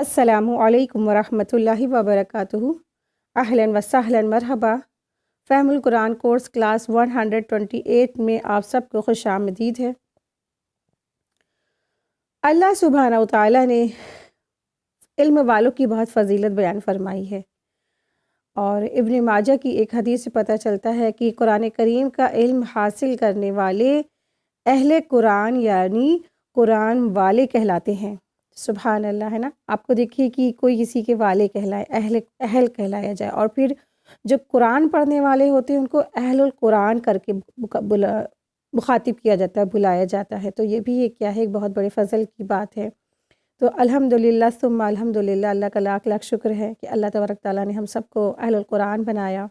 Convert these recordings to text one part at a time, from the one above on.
السلام علیکم ورحمۃ اللہ وبرکاتہ۔ اہلاً و سہلاً مرحبا۔ فہم القرآن کورس کلاس 128 میں آپ سب کو خوش آمدید ہے۔ اللہ سبحانہ و تعالیٰ نے علم والوں کی بہت فضیلت بیان فرمائی ہے، اور ابن ماجہ کی ایک حدیث سے پتہ چلتا ہے کہ قرآن کریم کا علم حاصل کرنے والے اہل قرآن یعنی قرآن والے کہلاتے ہیں۔ سبحان اللہ، ہے نا۔ آپ کو دیکھیے کہ کوئی کسی کے والے کہلائے، اہل کہلایا جائے، اور پھر جو قرآن پڑھنے والے ہوتے ہیں ان کو اہل القرآن کر کے مخاطب کیا جاتا ہے، بلایا جاتا ہے۔ تو یہ بھی ایک کیا ہے، ایک بہت بڑے فضل کی بات ہے۔ تو الحمدللہ ثم الحمدللہ، اللہ کا لاکھ لاکھ شکر ہے کہ اللہ تبارک تعالیٰ نے ہم سب کو اہل القرآن بنایا۔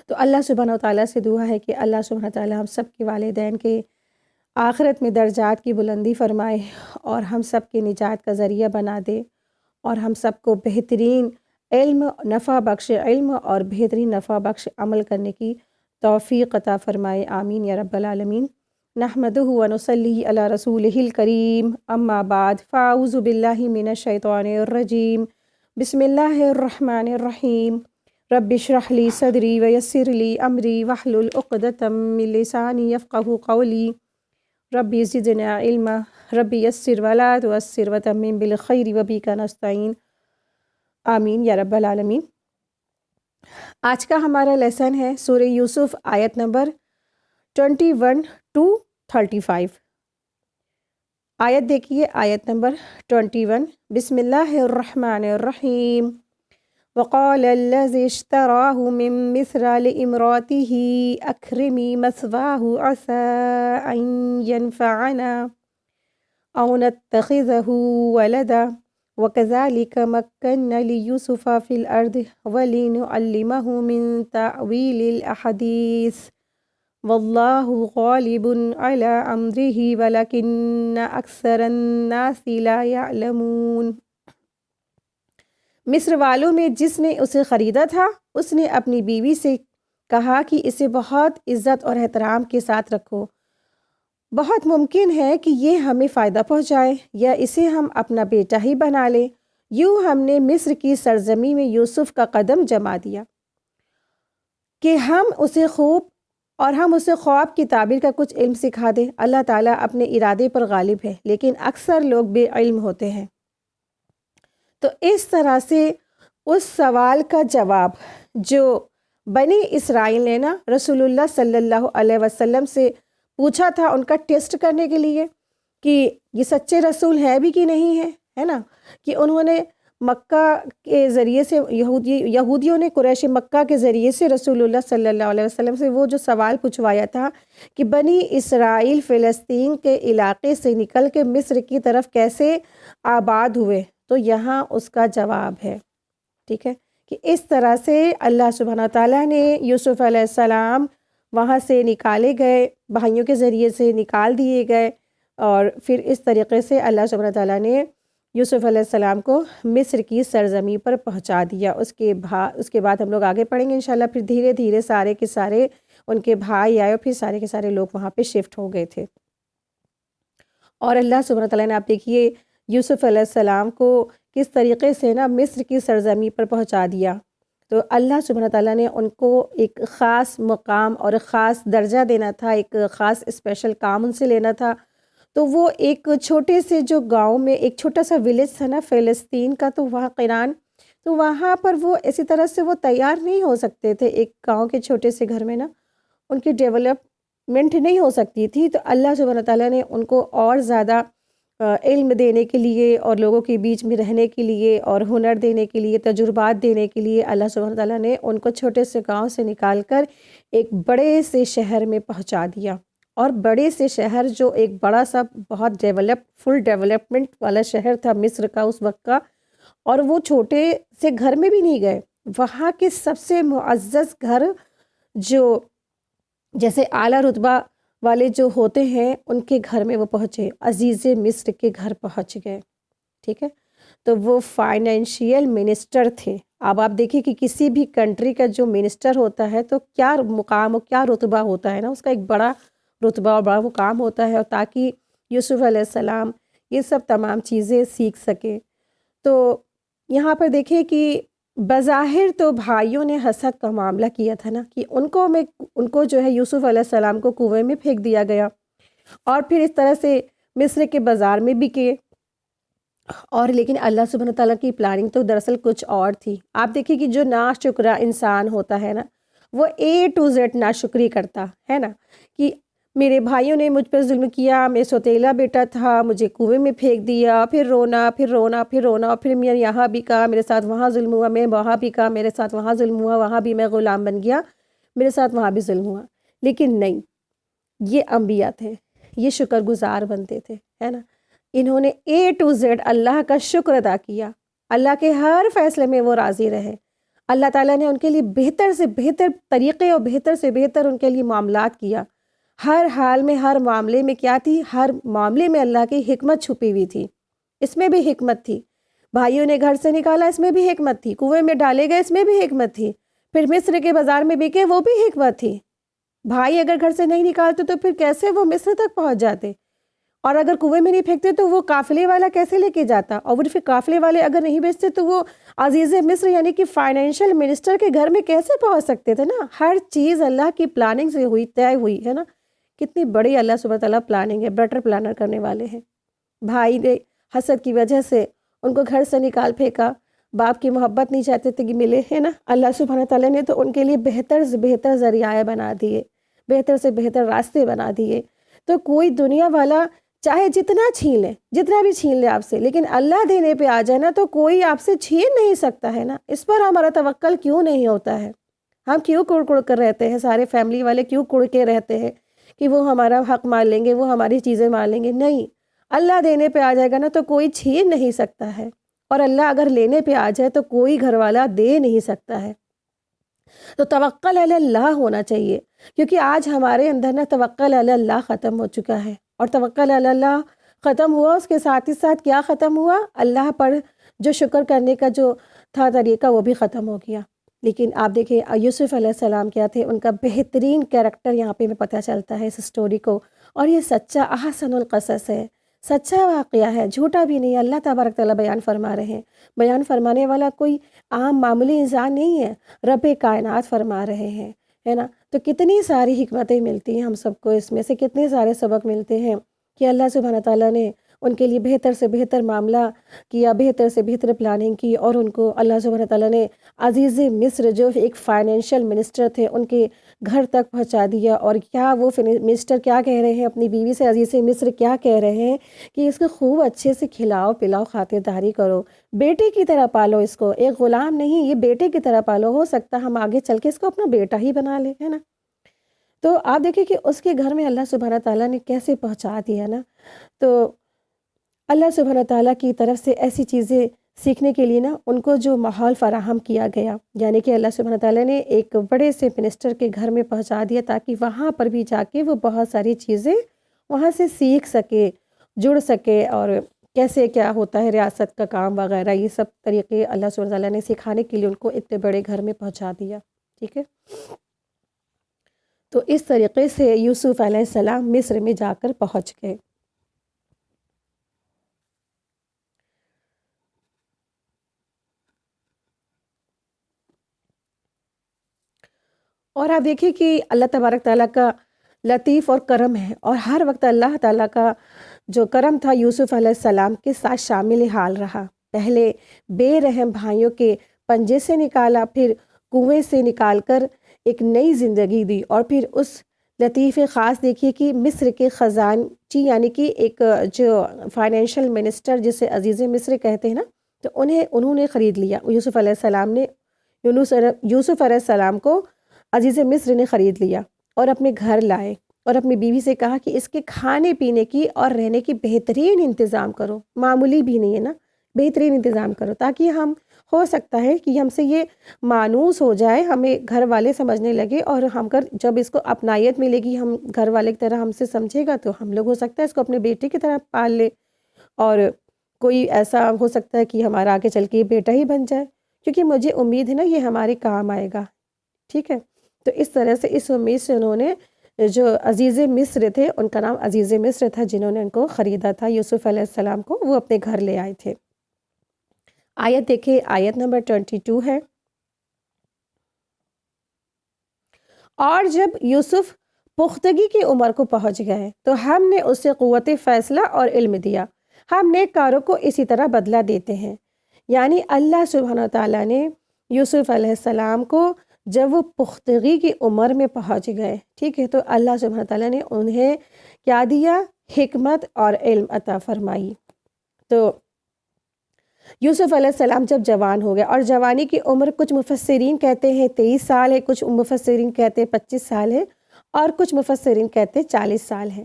تو اللہ سبحانہ و تعالیٰ سے دعا ہے کہ اللہ سبحانہ و تعالیٰ ہم سب کے والدین کے آخرت میں درجات کی بلندی فرمائے، اور ہم سب کے نجات کا ذریعہ بنا دے، اور ہم سب کو بہترین علم، نفع بخش علم اور بہترین نفع بخش عمل کرنے کی توفیق عطا فرمائے، آمین یا رب العالمین۔ نحمدہ و نصلی علی رسولہ الکریم، اما بعد، فاعوذ باللہ من الشیطان الرجیم، بسم اللہ الرحمن الرحیم۔ رب اشرح لی صدری ویسر لی امری واحلل عقدۃ من لسانی یفقہوا قولی، ربی زدنا علما، ربی یسر ولا تعسر وتمم بالخیر وبک نستعین، آمین یا رب العالمین۔ آج کا ہمارا لیسن ہے سورہ یوسف، آیت نمبر 21 to 35۔ آیت دیکھیے، آیت نمبر 21، بسم اللہ الرحمن الرحیم۔ وقال الذي اشتراه من مصر لامرأته أكرمي مثواه عسى أن ينفعنا أو نتخذه ولدا وكذلك مكنا ليوسف في الأرض ولنعلمه من تأويل الأحاديث والله غالب على أمره ولكن أكثر الناس لا يعلمون۔ مصر والوں میں جس نے اسے خریدا تھا، اس نے اپنی بیوی سے کہا کہ اسے بہت عزت اور احترام کے ساتھ رکھو، بہت ممکن ہے کہ یہ ہمیں فائدہ پہنچائے یا اسے ہم اپنا بیٹا ہی بنا لیں۔ یوں ہم نے مصر کی سرزمین میں یوسف کا قدم جما دیا کہ ہم اسے خواب کی تعبیر کا کچھ علم سکھا دیں۔ اللہ تعالیٰ اپنے ارادے پر غالب ہے، لیکن اکثر لوگ بے علم ہوتے ہیں۔ تو اس طرح سے اس سوال کا جواب جو بنی اسرائیل نے نا رسول اللہ صلی اللہ علیہ وسلم سے پوچھا تھا، ان کا ٹیسٹ کرنے کے لیے کہ یہ سچے رسول ہے بھی کہ نہیں ہے نا، کہ انہوں نے مکہ کے ذریعے سے یہودیوں نے قریش مکہ کے ذریعے سے رسول اللہ صلی اللہ علیہ وسلم سے وہ جو سوال پوچھوایا تھا کہ بنی اسرائیل فلسطین کے علاقے سے نکل کے مصر کی طرف کیسے آباد ہوئے، تو یہاں اس کا جواب ہے، ٹھیک ہے، کہ اس طرح سے اللہ سبحانہ تعالیٰ نے یوسف علیہ السلام وہاں سے نکالے گئے، بھائیوں کے ذریعے سے نکال دیے گئے، اور پھر اس طریقے سے اللہ سبحانہ تعالیٰ نے یوسف علیہ السلام کو مصر کی سرزمین پر پہنچا دیا۔ اس کے بعد ہم لوگ آگے پڑھیں گے انشاءاللہ۔ پھر دھیرے دھیرے سارے کے سارے ان کے بھائی آئے، اور پھر سارے کے سارے لوگ وہاں پہ شفٹ ہو گئے تھے، اور اللہ سبحانہ تعالیٰ نے، آپ دیکھیے، یوسف علیہ السلام کو کس طریقے سے نا مصر کی سرزمین پر پہنچا دیا۔ تو اللہ سبحانہ تعالیٰ نے ان کو ایک خاص مقام اور خاص درجہ دینا تھا، ایک خاص اسپیشل کام ان سے لینا تھا۔ تو وہ ایک چھوٹے سے جو گاؤں میں ایک چھوٹا سا ولیج تھا نا فلسطین کا، تو وہاں قینان، تو وہاں پر وہ اسی طرح سے وہ تیار نہیں ہو سکتے تھے، ایک گاؤں کے چھوٹے سے گھر میں نا ان کی ڈیولپمنٹ نہیں ہو سکتی تھی۔ تو اللہ سبحانہ تعالیٰ نے ان کو اور زیادہ علم دینے کے لیے، اور لوگوں کے بیچ میں رہنے کے لیے، اور ہنر دینے کے لیے، تجربات دینے کے لیے، اللہ سبحانہ تعالیٰ نے ان کو چھوٹے سے گاؤں سے نکال کر ایک بڑے سے شہر میں پہنچا دیا۔ اور بڑے سے شہر جو ایک بڑا سا بہت فل ڈیولپمنٹ والا شہر تھا مصر کا اس وقت کا، اور وہ چھوٹے سے گھر میں بھی نہیں گئے، وہاں کے سب سے معزز گھر جو جیسے اعلیٰ رتبہ والے جو ہوتے ہیں ان کے گھر میں وہ پہنچے، عزیز مصر کے گھر پہنچ گئے، ٹھیک ہے۔ تو وہ فائنینشیل منسٹر تھے۔ اب آپ دیکھیں کہ کسی بھی کنٹری کا جو منسٹر ہوتا ہے تو کیا مقام اور کیا رتبہ ہوتا ہے نا، اس کا ایک بڑا رتبہ اور بڑا مقام ہوتا ہے، اور تاکہ یوسف علیہ السلام یہ سب تمام چیزیں سیکھ سکے۔ تو یہاں پر دیکھیں کہ بظاہر تو بھائیوں نے حسد کا معاملہ کیا تھا نا، کہ ان کو جو ہے یوسف علیہ السلام کو کنویں میں پھینک دیا گیا، اور پھر اس طرح سے مصر کے بازار میں بکے، اور لیکن اللہ سبحانہ تعالیٰ کی پلاننگ تو دراصل کچھ اور تھی۔ آپ دیکھیں کہ جو ناشکرا انسان ہوتا ہے نا، وہ اے ٹو زیڈ ناشکری کرتا ہے نا، کہ میرے بھائیوں نے مجھ پر ظلم کیا، میں سوتیلا بیٹا تھا، مجھے کنویں میں پھینک دیا، پھر رونا پھر رونا پھر رونا، پھر میں یہاں بھی کہا میرے ساتھ وہاں ظلم ہوا، میں وہاں بھی کہا میرے ساتھ وہاں ظلم ہوا، وہاں بھی میں غلام بن گیا، میرے ساتھ وہاں بھی ظلم ہوا۔ لیکن نہیں، یہ انبیاء تھے، یہ شکر گزار بنتے تھے، ہے نا۔ انہوں نے اے ٹو زیڈ اللہ کا شکر ادا کیا، اللہ کے ہر فیصلے میں وہ راضی رہے۔ اللہ تعالیٰ نے ان کے لیے بہتر سے بہتر طریقے اور بہتر سے بہتر ان کے لیے معاملات کیا۔ ہر حال میں، ہر معاملے میں کیا تھی؟ ہر معاملے میں اللہ کی حکمت چھپی ہوئی تھی، اس میں بھی حکمت تھی۔ بھائیوں نے گھر سے نکالا، اس میں بھی حکمت تھی۔ کنویں میں ڈالے گئے، اس میں بھی حکمت تھی۔ پھر مصر کے بازار میں بکے، وہ بھی حکمت تھی۔ بھائی اگر گھر سے نہیں نکالتے تو پھر کیسے وہ مصر تک پہنچ جاتے؟ اور اگر کنویں میں نہیں پھینکتے تو وہ قافلے والا کیسے لے کے جاتا؟ اور پھر قافلے والے اگر نہیں بیچتے تو وہ عزیز مصر یعنی کہ فائنینشیل منسٹر کے گھر میں کیسے پہنچ سکتے تھے نا؟ ہر چیز اللہ کی پلاننگ سے ہوئی، طے ہوئی ہے نا۔ کتنی بڑی اللہ سبحانہ تعالیٰ پلاننگ ہے، بیٹر پلانر کرنے والے ہیں۔ بھائی نے حسد کی وجہ سے ان کو گھر سے نکال پھینکا، باپ کی محبت نہیں چاہتے تھے کہ ملے، ہے نا۔ اللہ سبحانہ تعالیٰ نے تو ان کے لیے بہتر سے بہتر ذریعہ بنا دیے، بہتر سے بہتر راستے بنا دیے۔ تو کوئی دنیا والا چاہے جتنا چھین لے، جتنا بھی چھین لے آپ سے، لیکن اللہ دینے پہ آ جائے نا تو کوئی آپ سے چھین نہیں سکتا ہے نا۔ اس پر ہمارا توکل کیوں نہیں ہوتا ہے؟ ہم کیوں کڑ کڑ کر رہتے ہیں؟ سارے فیملی والے کیوں کڑ کے رہتے ہیں کہ وہ ہمارا حق مان لیں گے، وہ ہماری چیزیں مان لیں گے؟ نہیں، اللہ دینے پہ آ جائے گا نا تو کوئی چھین نہیں سکتا ہے، اور اللہ اگر لینے پہ آ جائے تو کوئی گھر والا دے نہیں سکتا ہے۔ تو توکل علی اللہ ہونا چاہیے، کیونکہ آج ہمارے اندر نا توکل علی اللہ ختم ہو چکا ہے۔ اور توکل علی اللہ ختم ہوا، اس کے ساتھ ہی ساتھ کیا ختم ہوا؟ اللہ پر جو شکر کرنے کا جو تھا طریقہ وہ بھی ختم ہو گیا۔ لیکن آپ دیکھیں یوسف علیہ السلام کیا تھے، ان کا بہترین کیریکٹر یہاں پہ پتہ چلتا ہے اس سٹوری کو، اور یہ سچا احسن القصص ہے، سچا واقعہ ہے، جھوٹا بھی نہیں ہے۔ اللہ تبارک تعالیٰ بیان فرما رہے ہیں، بیان فرمانے والا کوئی عام معمولی انسان نہیں ہے، رب کائنات فرما رہے ہیں، ہے نا۔ تو کتنی ساری حکمتیں ملتی ہیں ہم سب کو، اس میں سے کتنے سارے سبق ملتے ہیں کہ اللہ سبحانہ تعالیٰ نے ان کے لیے بہتر سے بہتر معاملہ کیا، بہتر سے بہتر پلاننگ کی، اور ان کو اللہ سبحانہ تعالیٰ نے عزیز مصر جو ایک فائنینشیل منسٹر تھے ان کے گھر تک پہنچا دیا۔ اور کیا وہ منسٹر کیا کہہ رہے ہیں اپنی بیوی سے؟ عزیز مصر کیا کہہ رہے ہیں کہ اس کو خوب اچھے سے کھلاؤ پلاؤ، خاطرداری کرو، بیٹے کی طرح پالو اس کو، ایک غلام نہیں، یہ بیٹے کی طرح پالو، ہو سکتا ہم آگے چل کے اس کو اپنا بیٹا ہی بنا لیں، ہے نا۔ تو آپ دیکھیں کہ اس کے گھر میں اللہ سبحانہ تعالیٰ نے کیسے پہنچا دیا نا۔ تو اللہ سبحانہ تعالیٰ کی طرف سے ایسی چیزیں سیکھنے کے لیے نا ان کو جو ماحول فراہم کیا گیا، یعنی کہ اللہ سبحانہ تعالیٰ نے ایک بڑے سے منسٹر کے گھر میں پہنچا دیا تاکہ وہاں پر بھی جا کے وہ بہت ساری چیزیں وہاں سے سیکھ سکے، جڑ سکے، اور کیسے کیا ہوتا ہے ریاست کا کام وغیرہ، یہ سب طریقے اللہ سبحانہ تعالیٰ نے سکھانے کے لیے ان کو اتنے بڑے گھر میں پہنچا دیا، ٹھیک ہے۔ تو اس طریقے سے یوسف علیہ السلام مصر میں جا کر پہنچ گئے۔ اور آپ دیکھیں کہ اللہ تبارک تعالیٰ کا لطیف اور کرم ہے، اور ہر وقت اللہ تعالیٰ کا جو کرم تھا یوسف علیہ السلام کے ساتھ شامل حال رہا۔ پہلے بے رحم بھائیوں کے پنجے سے نکالا، پھر کنویں سے نکال کر ایک نئی زندگی دی، اور پھر اس لطیف خاص دیکھیے کہ مصر کے خزانچی یعنی کہ ایک جو فائنینشیل منسٹر جسے عزیز مصر کہتے ہیں نا، تو انہوں نے خرید لیا، یوسف علیہ السلام نے یوسف علیہ السلام کو عزیز مصر نے خرید لیا اور اپنے گھر لائے، اور اپنی بیوی سے کہا کہ اس کے کھانے پینے کی اور رہنے کی بہترین انتظام کرو، معمولی بھی نہیں ہے نا، بہترین انتظام کرو، تاکہ ہم ہو سکتا ہے کہ ہم سے یہ مانوس ہو جائے، ہمیں گھر والے سمجھنے لگے، اور ہم جب اس کو اپنائیت ملے گی، ہم گھر والے کی طرح ہم سے سمجھے گا، تو ہم لوگ ہو سکتا ہے اس کو اپنے بیٹے کی طرح پال لے، اور کوئی ایسا ہو سکتا ہے کہ ہمارا آگے چل کے یہ بیٹا ہی بن جائے، کیونکہ مجھے امید ہے نا یہ ہمارے کام آئے گا، ٹھیک ہے۔ تو اس طرح سے اس امید سے انہوں نے جو عزیز مصر تھے، ان کا نام عزیز مصر تھا، جنہوں نے ان کو خریدا تھا یوسف علیہ السلام کو، وہ اپنے گھر لے آئے تھے۔ آیت دیکھیں، آیت نمبر 22 ہے، اور جب یوسف پختگی کی عمر کو پہنچ گئے تو ہم نے اسے قوت فیصلہ اور علم دیا، ہم نیک کاروں کو اسی طرح بدلہ دیتے ہیں۔ یعنی اللہ سبحانہ و تعالیٰ نے یوسف علیہ السلام کو جب وہ پختگی کی عمر میں پہنچ گئے، ٹھیک ہے، تو اللہ سبحانہ و تعالیٰ نے انہیں کیا دیا؟ حکمت اور علم عطا فرمائی۔ تو یوسف علیہ السلام جب جوان ہو گئے، اور جوانی کی عمر کچھ مفسرین کہتے ہیں 23 سال ہے، کچھ مفسرین کہتے ہیں 25 سال ہے، اور کچھ مفسرین کہتے ہیں 40 سال ہے۔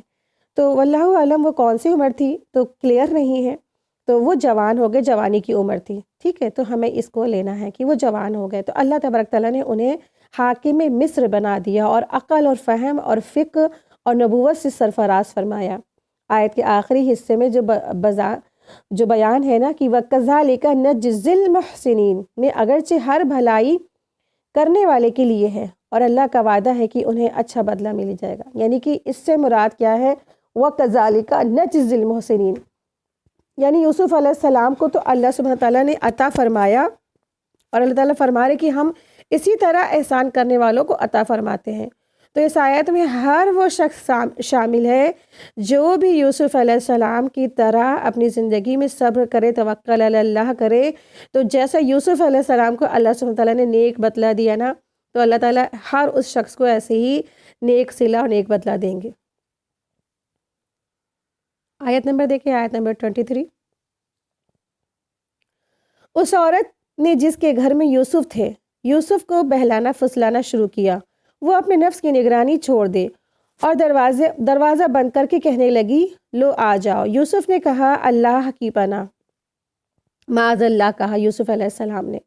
تو واللہ اعلم وہ کون سی عمر تھی تو کلیئر نہیں ہے، تو وہ جوان ہو گئے، جوانی کی عمر تھی، ٹھیک ہے، تو ہمیں اس کو لینا ہے کہ وہ جوان ہو گئے، تو اللہ تبارک تعالیٰ نے انہیں حاکم مصر بنا دیا اور عقل اور فہم اور فقہ اور نبوت سے سرفراز فرمایا۔ آیت کے آخری حصے میں جو بیان ہے نا کہ وَكَذَلِكَ نَجْزِي الْمُحْسِنِينَ میں اگرچہ ہر بھلائی کرنے والے کے لیے ہے، اور اللہ کا وعدہ ہے کہ انہیں اچھا بدلہ مل جائے گا، یعنی کہ اس سے مراد کیا ہے؟ وَكَذَلِكَ نَجْزِي الْمُحْسِنِينَ، یعنی یوسف علیہ السلام کو تو اللہ سبحانہ تعالیٰ نے عطا فرمایا، اور اللہ تعالیٰ فرما رہے کہ ہم اسی طرح احسان کرنے والوں کو عطا فرماتے ہیں۔ تو اس آیت میں ہر وہ شخص شامل ہے جو بھی یوسف علیہ السلام کی طرح اپنی زندگی میں صبر کرے، توکل علی اللہ کرے، تو جیسا یوسف علیہ السلام کو اللہ سبحانہ تعالیٰ نے نیک بدلہ دیا نا، تو اللہ تعالیٰ ہر اس شخص کو ایسے ہی نیک صلہ اور نیک بدلہ دیں گے۔ آیت نمبر دیکھیں، آیت نمبر 23۔ اس عورت نے جس کے گھر میں یوسف تھے، یوسف کو بہلانا پھسلانا شروع کیا، وہ اپنے نفس کی نگرانی چھوڑ دے، اور دروازہ بند کر کے کہنے لگی، لو آ جاؤ۔ یوسف نے کہا، اللہ کی پناہ، معاذ اللہ کہا یوسف علیہ السلام نے،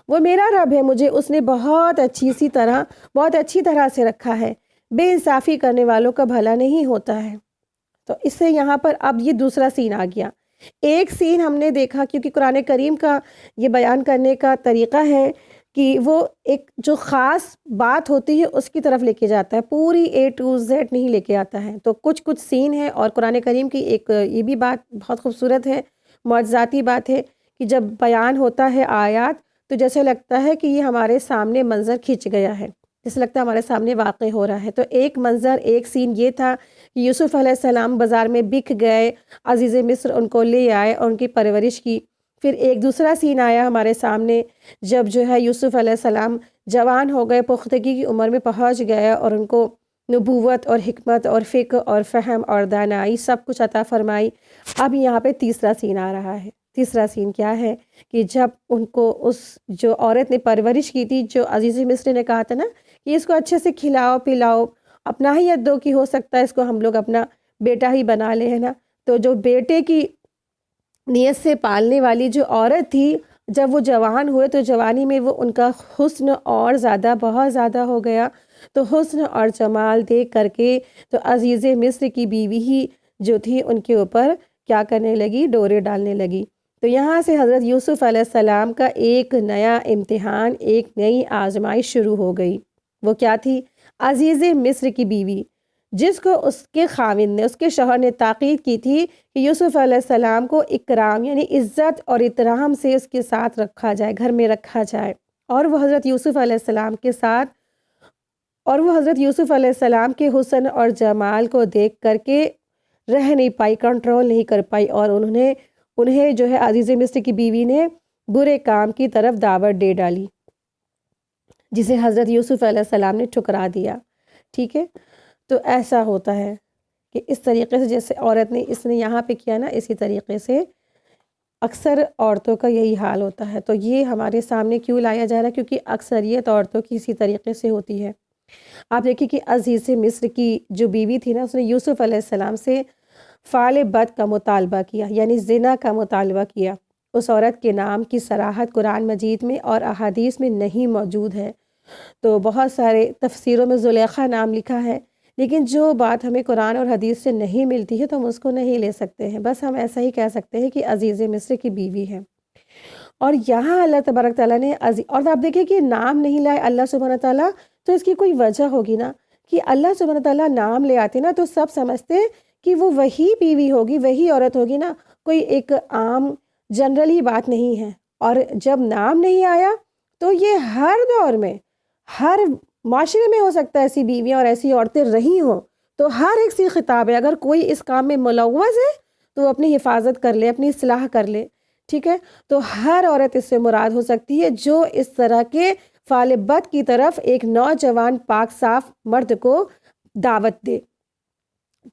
وہ میرا رب ہے، مجھے اس نے بہت اچھی طرح سے رکھا ہے، بے انصافی کرنے والوں کا بھلا نہیں ہوتا ہے۔ تو اس سے یہاں پر اب یہ دوسرا سین آ گیا۔ ایک سین ہم نے دیکھا، کیونکہ قرآن کریم کا یہ بیان کرنے کا طریقہ ہے کہ وہ ایک جو خاص بات ہوتی ہے اس کی طرف لے کے جاتا ہے، پوری A to Z نہیں لے کے آتا ہے۔ تو کچھ سین ہے، اور قرآن کریم کی ایک یہ بھی بات بہت خوبصورت ہے، معجزاتی بات ہے کہ جب بیان ہوتا ہے آیات تو جیسے لگتا ہے کہ یہ ہمارے سامنے منظر کھنچ گیا ہے، جیسے لگتا ہے ہمارے سامنے واقع ہو رہا ہے۔ تو ایک منظر، ایک سین یہ تھا کہ یوسف علیہ السلام بازار میں بک گئے، عزیز مصر ان کو لے آئے اور ان کی پرورش کی۔ پھر ایک دوسرا سین آیا ہمارے سامنے جب جو ہے یوسف علیہ السلام جوان ہو گئے، پختگی کی عمر میں پہنچ گئے، اور ان کو نبوت اور حکمت اور فقہ اور فہم اور دانائی سب کچھ عطا فرمائی۔ اب یہاں پہ تیسرا سین آ رہا ہے۔ تیسرا سین کیا ہے کہ جب ان کو اس جو عورت نے پرورش کی تھی، جو عزیز مصر نے کہا تھا نا کہ اس کو اچھے سے کھلاؤ پلاؤ، اپنا ہی دو کہ ہو سکتا ہے اس کو ہم لوگ اپنا بیٹا ہی بنا لے، ہے نا، تو جو بیٹے کی نیت سے پالنے والی جو عورت تھی، جب وہ جوان ہوئے تو جوانی میں وہ ان کا حسن اور زیادہ بہت زیادہ ہو گیا، تو حسن اور جمال دیکھ کر کے تو عزیز مصر کی بیوی ہی جو تھی ان کے اوپر کیا کرنے لگی؟ ڈورے ڈالنے لگی۔ تو یہاں سے حضرت یوسف علیہ السلام کا ایک نیا امتحان، ایک نئی آزمائش شروع ہو گئی۔ وہ کیا تھی؟ عزیز مصر کی بیوی، جس کو اس کے خاوند نے، اس کے شوہر نے تاکید کی تھی کہ یوسف علیہ السلام کو اکرام یعنی عزت اور احترام سے اس کے ساتھ رکھا جائے، گھر میں رکھا جائے، اور وہ حضرت یوسف علیہ السلام کے ساتھ، اور وہ حضرت یوسف علیہ السلام کے حسن اور جمال کو دیکھ کر کے رہ نہیں پائی، کنٹرول نہیں کر پائی، اور انہیں جو ہے عزیز مصر کی بیوی نے برے کام کی طرف دعوت دے ڈالی، جسے حضرت یوسف علیہ السلام نے ٹھکرا دیا۔ ٹھیک ہے، تو ایسا ہوتا ہے کہ اس طریقے سے جیسے عورت نے اس نے یہاں پہ کیا نا، اسی طریقے سے اکثر عورتوں کا یہی حال ہوتا ہے۔ تو یہ ہمارے سامنے کیوں لایا جا رہا ہے؟ کیونکہ اکثریت عورتوں کی اسی طریقے سے ہوتی ہے۔ آپ دیکھیں کہ عزیز مصر کی جو بیوی تھی نا، اس نے یوسف علیہ السلام سے فعل بد کا مطالبہ کیا، یعنی زنا کا مطالبہ کیا۔ اس عورت کے نام کی صراحت قرآن مجید میں اور احادیث میں نہیں موجود ہے، تو بہت سارے تفسیروں میں زلیخا نام لکھا ہے، لیکن جو بات ہمیں قرآن اور حدیث سے نہیں ملتی ہے تو ہم اس کو نہیں لے سکتے ہیں، بس ہم ایسا ہی کہہ سکتے ہیں کہ عزیز مصر کی بیوی ہے۔ اور یہاں اللہ تبارک تعالیٰ نے اور آپ دیکھیں کہ نام نہیں لائے اللہ سبحانہ تعالیٰ، تو اس کی کوئی وجہ ہوگی نا، کہ اللہ سبحانہ تعالیٰ نام لے آتے نا تو سب سمجھتے کہ وہ وہی بیوی ہوگی، وہی عورت ہوگی نا، کوئی ایک عام جنرلی بات نہیں ہے۔ اور جب نام نہیں آیا تو یہ ہر دور میں، ہر معاشرے میں ہو سکتا ہے ایسی بیویاں اور ایسی عورتیں رہی ہوں، تو ہر ایک سے خطاب ہے، اگر کوئی اس کام میں ملوث ہے تو وہ اپنی حفاظت کر لے، اپنی اصلاح کر لے، ٹھیک ہے؟ تو ہر عورت اس سے مراد ہو سکتی ہے جو اس طرح کے فعل بد کی طرف ایک نوجوان پاک صاف مرد کو دعوت دے۔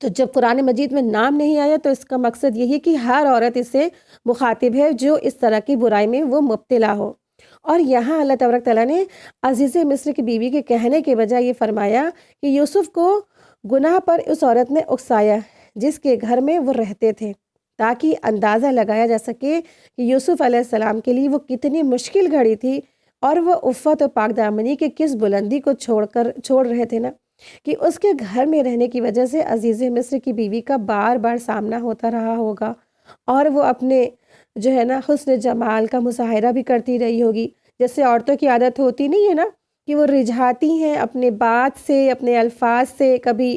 تو جب قرآن مجید میں نام نہیں آیا تو اس کا مقصد یہی ہے کہ ہر عورت اس سے مخاطب ہے جو اس طرح کی برائی میں وہ مبتلا ہو۔ اور یہاں اللہ تبارک تعالیٰ نے عزیز مصر کی بیوی کے کہنے کے بجائے یہ فرمایا کہ یوسف کو گناہ پر اس عورت نے اکسایا جس کے گھر میں وہ رہتے تھے، تاکہ اندازہ لگایا جا سکے کہ یوسف علیہ السلام کے لیے وہ کتنی مشکل گھڑی تھی، اور وہ عفت و پاک دامنی کے کس بلندی کو چھوڑ رہے تھے نا، کہ اس کے گھر میں رہنے کی وجہ سے عزیز مصر کی بیوی کا بار بار سامنا ہوتا رہا ہوگا، اور وہ اپنے جو ہے نا حسن جمال کا مظاہرہ بھی کرتی رہی ہوگی، جیسے عورتوں کی عادت ہوتی نہیں ہے نا کہ وہ رجھاتی ہیں اپنے بات سے، اپنے الفاظ سے، کبھی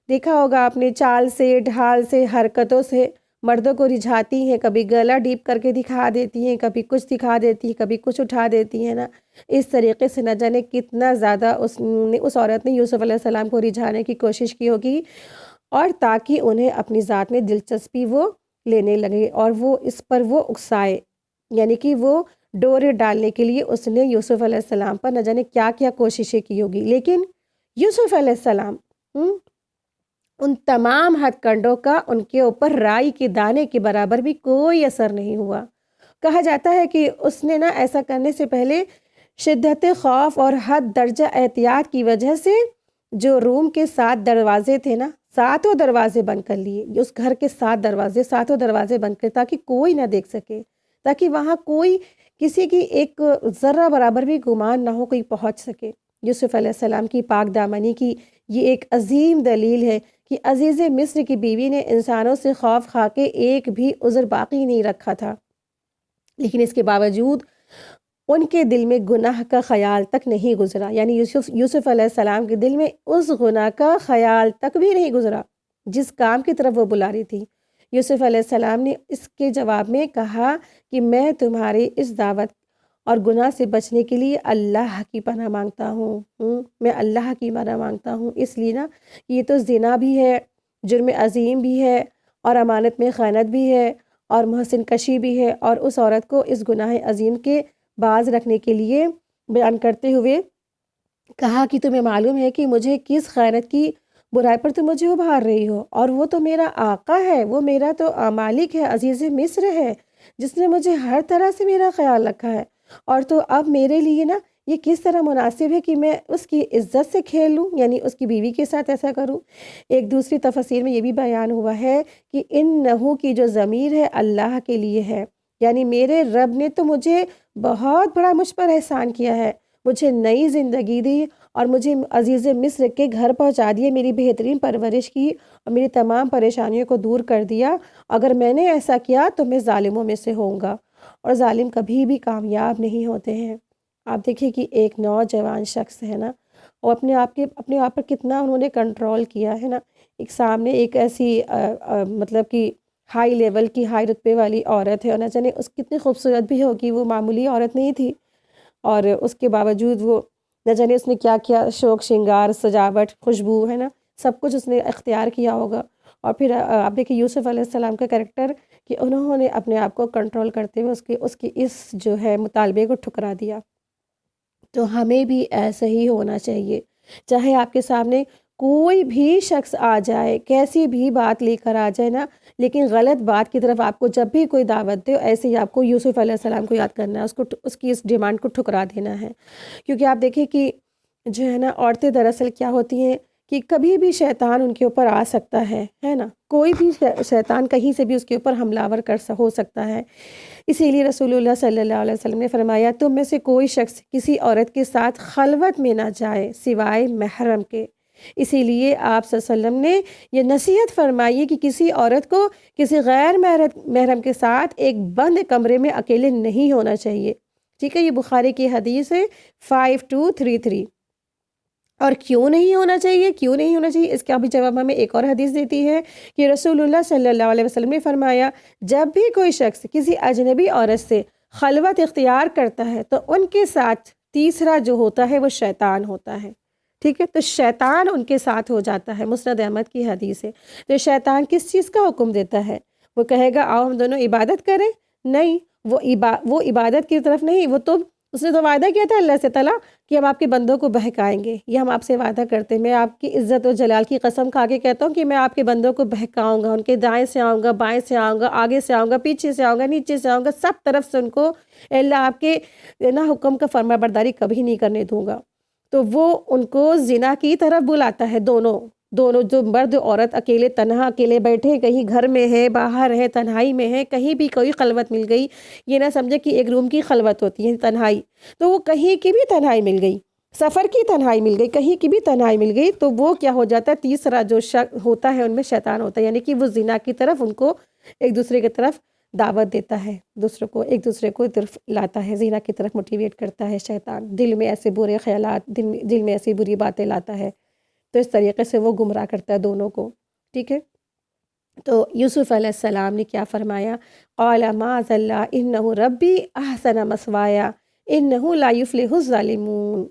دیکھا ہوگا اپنے چال سے، ڈھال سے، حرکتوں سے مردوں کو رجھاتی ہیں، کبھی گلا ڈیپ کر کے دکھا دیتی ہیں، کبھی کچھ دکھا دیتی ہیں، کبھی کچھ اٹھا دیتی ہیں نا۔ اس طریقے سے نہ جانے کتنا زیادہ اس عورت نے یوسف علیہ السلام کو رجھانے کی کوشش کی ہوگی، اور تاکہ انہیں اپنی ذات میں دلچسپی وہ لینے لگے اور وہ اس پر وہ اکسائے، یعنی کہ وہ ڈورے ڈالنے کے لیے اس نے یوسف علیہ السلام پر نہ جانے کیا کیا کوششیں کی ہوگی۔ لیکن یوسف علیہ السلام ان تمام ہتھ کنڈوں کا ان کے اوپر رائی کے دانے کے برابر بھی کوئی اثر نہیں ہوا۔ کہا جاتا ہے کہ اس نے نا ایسا کرنے سے پہلے شدت خوف اور حد درجہ احتیاط کی وجہ سے جو روم کے 7 دروازے تھے نا، 7 دروازے بند کر لیے، اس گھر کے 7 دروازے بند کر، تاکہ کوئی نہ دیکھ سکے، تاکہ وہاں کوئی کسی کی ایک ذرہ برابر بھی گمان نہ ہو کوئی پہنچ سکے۔ یوسف علیہ السلام کی پاک دامنی کی یہ ایک عظیم دلیل ہے کہ عزیز مصر کی بیوی نے انسانوں سے خوف کھا کے ایک بھی عذر باقی نہیں رکھا تھا، لیکن اس کے باوجود ان کے دل میں گناہ کا خیال تک نہیں گزرا، یعنی یوسف علیہ السلام کے دل میں اس گناہ کا خیال تک بھی نہیں گزرا جس کام کی طرف وہ بلا رہی تھی۔ یوسف علیہ السلام نے اس کے جواب میں کہا کہ میں تمہاری اس دعوت اور گناہ سے بچنے کے لیے اللہ کی پناہ مانگتا ہوں، میں اللہ کی پناہ مانگتا ہوں، اس لیے نا یہ تو زنا بھی ہے، جرم عظیم بھی ہے، اور امانت میں خیانت بھی ہے، اور محسن کشی بھی ہے، اور اس عورت کو اس گناہ عظیم کے باز رکھنے کے لیے بیان کرتے ہوئے کہا کہ تمہیں معلوم ہے کہ مجھے کس خیانت کی برائی پر تم مجھے ابھار رہی ہو، اور وہ تو میرا آقا ہے، وہ میرا تو مالک ہے، عزیز مصر ہے، جس نے مجھے ہر طرح سے میرا خیال رکھا ہے، اور تو اب میرے لیے نا یہ کس طرح مناسب ہے کہ میں اس کی عزت سے کھیل لوں، یعنی اس کی بیوی کے ساتھ ایسا کروں۔ ایک دوسری تفسیر میں یہ بھی بیان ہوا ہے کہ انہو کی جو ضمیر ہے اللہ کے لیے ہے، یعنی میرے رب نے تو مجھے بہت بڑا مجھ پر احسان کیا ہے، مجھے نئی زندگی دی اور مجھے عزیز مصر کے گھر پہنچا دیے، میری بہترین پرورش کی اور میری تمام پریشانیوں کو دور کر دیا۔ اگر میں نے ایسا کیا تو میں ظالموں میں سے ہوں گا، اور ظالم کبھی بھی کامیاب نہیں ہوتے ہیں۔ آپ دیکھیں کہ ایک نوجوان شخص ہے نا، اور اپنے آپ پر کتنا انہوں نے کنٹرول کیا ہے نا، ایک سامنے ایک ایسی مطلب کہ ہائی لیول کی، ہائی رتبے والی عورت ہے، اور نہ جانے اس کتنی خوبصورت بھی ہوگی، وہ معمولی عورت نہیں تھی، اور اس کے باوجود وہ نہ جانے اس نے کیا کیا شوق شنگار، سجاوٹ، خوشبو ہے نا، سب کچھ اس نے اختیار کیا ہوگا۔ اور پھر آپ دیکھیں یوسف علیہ السلام کا کریکٹر کہ انہوں نے اپنے آپ کو کنٹرول کرتے ہوئے اس کی اس جو ہے مطالبے کو ٹھکرا دیا۔ تو ہمیں بھی ایسا ہی ہونا چاہیے، چاہے آپ کے سامنے کوئی بھی شخص آ جائے، کیسی بھی بات لے کر آ جائے نا، لیکن غلط بات کی طرف آپ کو جب بھی کوئی دعوت دے، ایسے ہی آپ کو یوسف علیہ السلام کو یاد کرنا ہے، اس کی اس ڈیمانڈ کو ٹھکرا دینا ہے۔ کیونکہ آپ دیکھیں کہ جو ہے نا عورتیں دراصل کیا ہوتی ہیں کہ کبھی بھی شیطان ان کے اوپر آ سکتا ہے نا، کوئی بھی شیطان کہیں سے بھی اس کے اوپر حملہ آور ہو سکتا ہے۔ اسی لیے رسول اللہ صلی اللہ علیہ وسلم نے فرمایا تم میں سے کوئی شخص کسی عورت کے ساتھ خلوت میں نہ جائے سوائے محرم کے۔ اسی لیے آپ صلی اللہ علیہ وسلم نے یہ نصیحت فرمائی ہے کہ کسی عورت کو کسی غیر محرم کے ساتھ ایک بند کمرے میں اکیلے نہیں ہونا چاہیے، ٹھیک ہے؟ یہ بخاری کی حدیث ہے 5233۔ اور کیوں نہیں ہونا چاہیے، اس کا بھی جواب ہمیں ایک اور حدیث دیتی ہے کہ رسول اللہ صلی اللہ علیہ وسلم نے فرمایا جب بھی کوئی شخص کسی اجنبی عورت سے خلوت اختیار کرتا ہے تو ان کے ساتھ تیسرا جو ہوتا ہے وہ شیطان ہوتا ہے، ٹھیک ہے؟ تو شیطان ان کے ساتھ ہو جاتا ہے، مسند احمد کی حدیث ہے۔ تو شیطان کس چیز کا حکم دیتا ہے؟ وہ کہے گا آؤ ہم دونوں عبادت کریں، نہیں، وہ عبادت کی طرف نہیں، وہ تو اس نے تو وعدہ کیا تھا اللہ سے تعالیٰ کہ ہم آپ کے بندوں کو بہکائیں گے، یہ ہم آپ سے وعدہ کرتے ہیں، میں آپ کی عزت و جلال کی قسم کھا کے کہتا ہوں کہ میں آپ کے بندوں کو بہکاؤں گا، ان کے دائیں سے آؤں گا، بائیں سے آؤں گا، آگے سے آؤں گا، پیچھے سے آؤں گا، نیچے سے آؤں گا، سب طرف سے ان کو اللہ آپ کے نا حکم کا فرما برداری کبھی نہیں کرنے دوں گا۔ تو وہ ان کو زنا کی طرف بلاتا ہے، دونوں جو مرد عورت اکیلے تنہا اکیلے بیٹھے، کہیں گھر میں ہے، باہر ہے، تنہائی میں ہے، کہیں بھی کوئی خلوت مل گئی، یہ نہ سمجھے کہ ایک روم کی خلوت ہوتی ہے تنہائی، تو وہ کہیں کی بھی تنہائی مل گئی، سفر کی تنہائی مل گئی، کہیں کی بھی تنہائی مل گئی، تو وہ کیا ہو جاتا ہے، تیسرا جو شخص ہوتا ہے ان میں شیطان ہوتا ہے، یعنی کہ وہ زنا کی طرف ان کو ایک دوسرے کی طرف دعوت دیتا ہے، ایک دوسرے کو طرف لاتا ہے، زنا کی طرف موٹیویٹ کرتا ہے شیطان، دل میں ایسے برے خیالات، دل میں ایسی بری باتیں لاتا ہے، تو اس طریقے سے وہ گمراہ کرتا ہے دونوں کو، ٹھیک ہے؟ تو یوسف علیہ السلام نے کیا فرمایا؟ قال معاذ اللہ انہ ربی احسن مثوایا انہ لا یفلح الظالمون،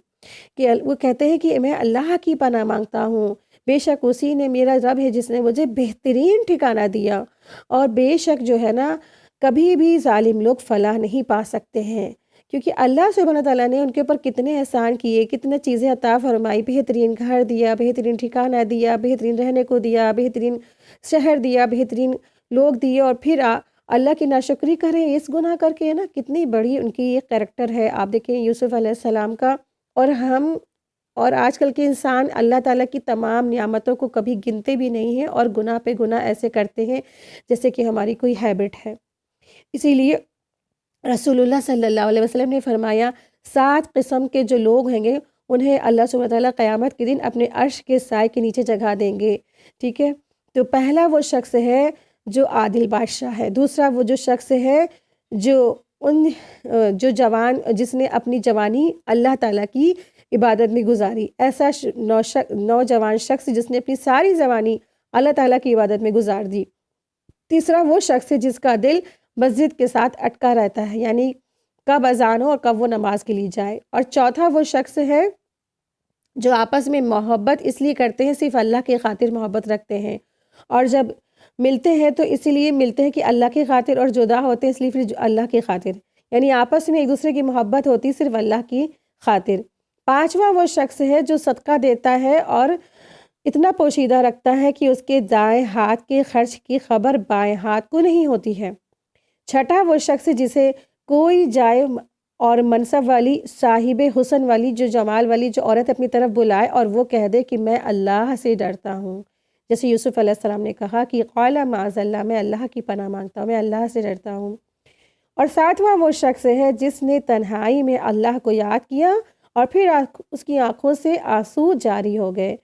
کہ وہ کہتے ہیں کہ میں اللہ کی پناہ مانگتا ہوں، بے شک اسی نے، میرا رب ہے جس نے مجھے بہترین ٹھکانہ دیا، اور بے شک جو ہے نا کبھی بھی ظالم لوگ فلاح نہیں پا سکتے ہیں، کیونکہ اللہ سبحانہ تعالیٰ نے ان کے اوپر کتنے احسان کیے، کتنے چیزیں عطا فرمائی، بہترین گھر دیا، بہترین ٹھکانہ دیا، بہترین رہنے کو دیا، بہترین شہر دیا، بہترین لوگ دیے، اور پھر اللہ کی ناشکری کریں اس گناہ کر کے، نا کتنی بڑی ان کی یہ کریکٹر ہے۔ آپ دیکھیں یوسف علیہ السلام کا، اور آج کل کے انسان اللہ تعالیٰ کی تمام نعمتوں کو کبھی گنتے بھی نہیں ہیں، اور گناہ پہ گناہ ایسے کرتے ہیں جیسے کہ ہماری کوئی ہیبٹ ہے۔ اسی لیے رسول اللہ صلی اللہ علیہ وسلم نے فرمایا 7 قسم کے جو لوگ ہیں گے انہیں اللہ سبحانہ تعالیٰ قیامت کے دن اپنے عرش کے سائے کے نیچے جگہ دیں گے، ٹھیک ہے؟ تو پہلا وہ شخص ہے جو عادل بادشاہ ہے، دوسرا وہ جو شخص ہے جو جوان، جس نے اپنی جوانی اللہ تعالیٰ کی عبادت میں گزاری، ایسا نوجوان شخص جس نے اپنی ساری جوانی اللہ تعالیٰ کی عبادت میں گزار دی۔ تیسرا وہ شخص ہے جس کا دل مسجد کے ساتھ اٹکا رہتا ہے، یعنی کب اذان ہو اور کب وہ نماز کے لیے جائے۔ اور چوتھا وہ شخص ہے جو آپس میں محبت اس لیے کرتے ہیں، صرف اللہ کی خاطر محبت رکھتے ہیں، اور جب ملتے ہیں تو اسی لیے ملتے ہیں کہ اللہ کی خاطر، اور جدا ہوتے ہیں اس لیے پھر اللہ کی خاطر، یعنی آپس میں ایک دوسرے کی محبت ہوتی صرف اللہ کی خاطر۔ پانچواں وہ شخص ہے جو صدقہ دیتا ہے اور اتنا پوشیدہ رکھتا ہے کہ اس کے دائیں ہاتھ کے خرچ کی خبر بائیں ہاتھ کو نہیں ہوتی ہے۔ چھٹا وہ شخص جسے کوئی جائے اور منصب والی، صاحب حسن والی، جو جمال والی جو عورت اپنی طرف بلائے اور وہ کہہ دے کہ میں اللہ سے ڈرتا ہوں، جیسے یوسف علیہ السلام نے کہا کہ قال معاذ اللہ، میں اللہ کی پناہ مانگتا ہوں، میں اللہ سے ڈرتا ہوں۔ اور ساتواں وہ شخص ہے جس نے تنہائی میں اللہ کو یاد کیا اور پھر اس کی آنکھوں سے آنسو جاری ہو گئے،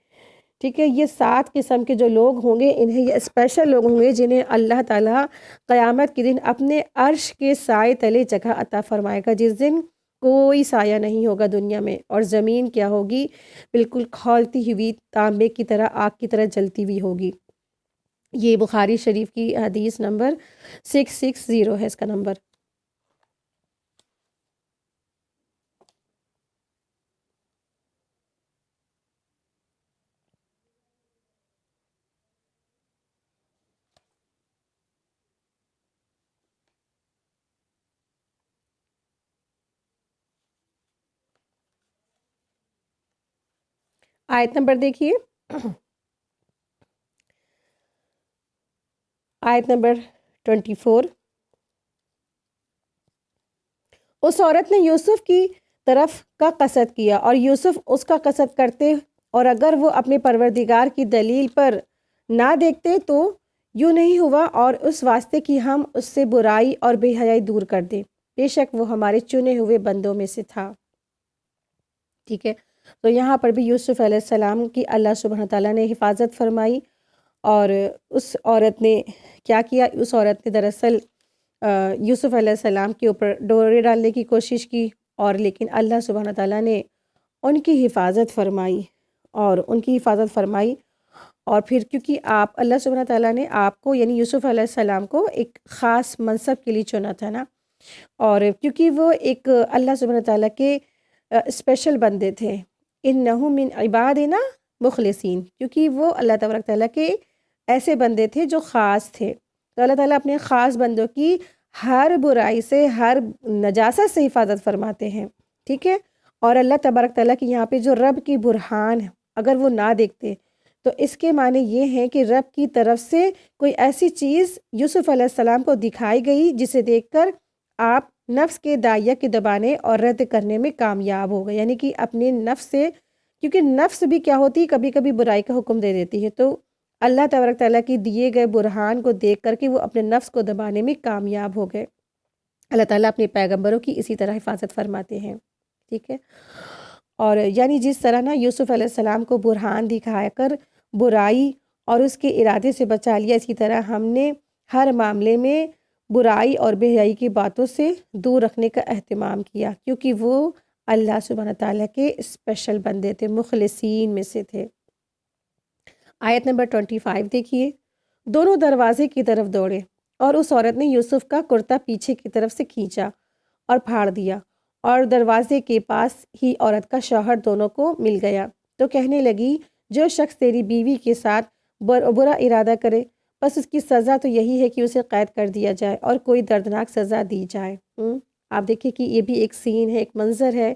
ٹھیک ہے؟ یہ 7 قسم کے جو لوگ ہوں گے، انہیں یہ اسپیشل لوگ ہوں گے جنہیں اللہ تعالیٰ قیامت کے دن اپنے عرش کے سائے تلے جگہ عطا فرمائے گا، جس دن کوئی سایہ نہیں ہوگا دنیا میں، اور زمین کیا ہوگی، بالکل کھولتی ہوئی تانبے کی طرح، آگ کی طرح جلتی ہوئی ہوگی۔ یہ بخاری شریف کی حدیث نمبر 660 ہے اس کا نمبر۔ آیت نمبر دیکھیے، آیت نمبر 24۔ اس عورت نے یوسف کی طرف کا قصد کیا اور یوسف اس کا قصد کرتے، اور اگر وہ اپنے پروردگار کی دلیل پر نہ دیکھتے تو یوں نہیں ہوا، اور اس واسطے کہ ہم اس سے برائی اور بے حیائی دور کر دیں، بے شک وہ ہمارے چنے ہوئے بندوں میں سے تھا، ٹھیک ہے؟ تو یہاں پر بھی یوسف علیہ السلام کی اللہ سبحانہ تعالیٰ نے حفاظت فرمائی، اور اس عورت نے کیا کیا، اس عورت نے دراصل یوسف علیہ السلام کے اوپر ڈورے ڈالنے کی کوشش کی، اور لیکن اللہ سبحانہ تعالیٰ نے ان کی حفاظت فرمائی، اور پھر کیونکہ اللہ سبحانہ تعالیٰ نے آپ کو، یعنی یوسف علیہ السلام کو ایک خاص منصب کے لیے چنا تھا نا، اور کیونکہ وہ ایک اللہ سبحانہ تعالیٰ کے اسپیشل بندے تھے، انہم من عبادنا مخلصین، کیونکہ وہ اللہ تبارک تعالیٰ کے ایسے بندے تھے جو خاص تھے۔ تو اللہ تعالیٰ اپنے خاص بندوں کی ہر برائی سے، ہر نجاست سے حفاظت فرماتے ہیں، ٹھیک ہے۔ اور اللہ تبارک تعالیٰ کی یہاں پہ جو رب کی برہان ہے، اگر وہ نہ دیکھتے تو اس کے معنی یہ ہیں کہ رب کی طرف سے کوئی ایسی چیز یوسف علیہ السلام کو دکھائی گئی جسے دیکھ کر آپ نفس کے داعیہ کے دبانے اور رد کرنے میں کامیاب ہو گئے، یعنی کہ اپنے نفس سے، کیونکہ نفس بھی کیا ہوتی ہے، کبھی کبھی برائی کا حکم دے دیتی ہے، تو اللہ تبارک تعالیٰ کی دیے گئے برہان کو دیکھ کر کے وہ اپنے نفس کو دبانے میں کامیاب ہو گئے۔ اللہ تعالیٰ اپنے پیغمبروں کی اسی طرح حفاظت فرماتے ہیں، ٹھیک ہے۔ اور یعنی جس طرح نا یوسف علیہ السلام کو برہان دکھا کر برائی اور اس کے ارادے سے بچا لیا، اسی طرح ہم نے ہر معاملے میں برائی اور بے حیائی کی باتوں سے دور رکھنے کا اہتمام کیا، کیونکہ وہ اللہ سبحانہ تعالیٰ کے اسپیشل بندے تھے، مخلصین میں سے تھے۔ آیت نمبر 25 دیکھیے، دونوں دروازے کی طرف دوڑے اور اس عورت نے یوسف کا کرتا پیچھے کی طرف سے کھینچا اور پھاڑ دیا، اور دروازے کے پاس ہی عورت کا شوہر دونوں کو مل گیا، تو کہنے لگی جو شخص تیری بیوی کے ساتھ برا ارادہ کرے بس اس کی سزا تو یہی ہے کہ اسے قید کر دیا جائے اور کوئی دردناک سزا دی جائے۔ آپ دیکھیں کہ یہ بھی ایک سین ہے، ایک منظر ہے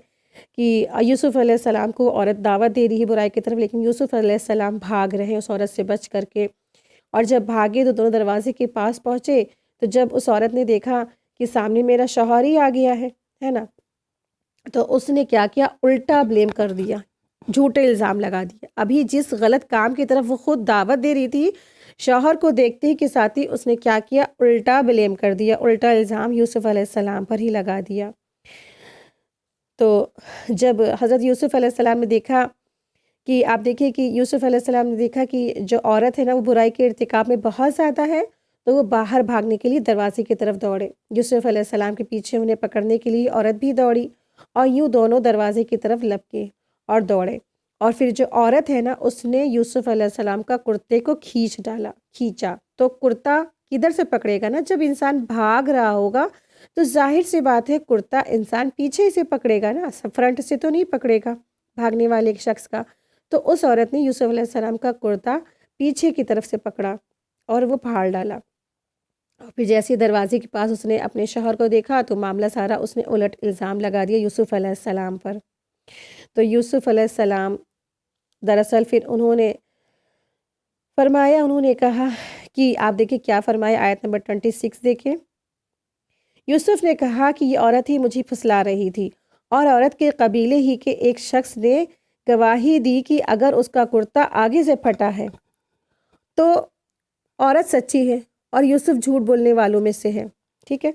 کہ یوسف علیہ السلام کو عورت دعوت دے رہی ہے برائی کی طرف، لیکن یوسف علیہ السلام بھاگ رہے ہیں اس عورت سے بچ کر کے، اور جب بھاگے تو دونوں دروازے کے پاس پہنچے تو جب اس عورت نے دیکھا کہ سامنے میرا شوہر ہی آ گیا ہے نا، تو اس نے کیا کیا، الٹا بلیم کر دیا، جھوٹے الزام لگا دیا۔ ابھی جس غلط کام کی طرف وہ خود دعوت دے رہی تھی، شوہر کو دیکھتے ہی کے ساتھ ہی اس نے کیا کیا، الٹا بلیم کر دیا، الٹا الزام یوسف علیہ السلام پر ہی لگا دیا۔ تو جب حضرت یوسف علیہ السلام نے دیکھا کہ آپ دیکھیں کہ یوسف علیہ السلام نے دیکھا کہ جو عورت ہے نا وہ برائی کے ارتکاب میں بہت زیادہ ہے، تو وہ باہر بھاگنے کے لیے دروازے کی طرف دوڑے۔ یوسف علیہ السلام کے پیچھے انہیں پکڑنے کے لیے عورت بھی دوڑی، اور یوں دونوں دروازے کی طرف لپکے اور دوڑے، اور پھر جو عورت ہے نا اس نے یوسف علیہ السلام کا کرتے کو کھینچا۔ تو کرتا کدھر سے پکڑے گا نا، جب انسان بھاگ رہا ہوگا تو ظاہر سی بات ہے کرتا انسان پیچھے سے پکڑے گا نا، فرنٹ سے تو نہیں پکڑے گا بھاگنے والے شخص کا۔ تو اس عورت نے یوسف علیہ السلام کا کرتا پیچھے کی طرف سے پکڑا اور وہ پھاڑ ڈالا، اور پھر جیسے دروازے کے پاس اس نے اپنے شوہر کو دیکھا تو معاملہ سارا اس نے الٹ الزام لگا دیا یوسف علیہ السلام پر۔ تو یوسف علیہ السلام دراصل پھر انہوں نے کہا کہ آپ دیکھیں کیا فرمایا، آیت نمبر 26 دیکھیں۔ یوسف نے کہا کہ یہ عورت ہی مجھے پھسلا رہی تھی، اور عورت کے قبیلے ہی کے ایک شخص نے گواہی دی کہ اگر اس کا کرتا آگے سے پھٹا ہے تو عورت سچی ہے اور یوسف جھوٹ بولنے والوں میں سے ہے، ٹھیک ہے۔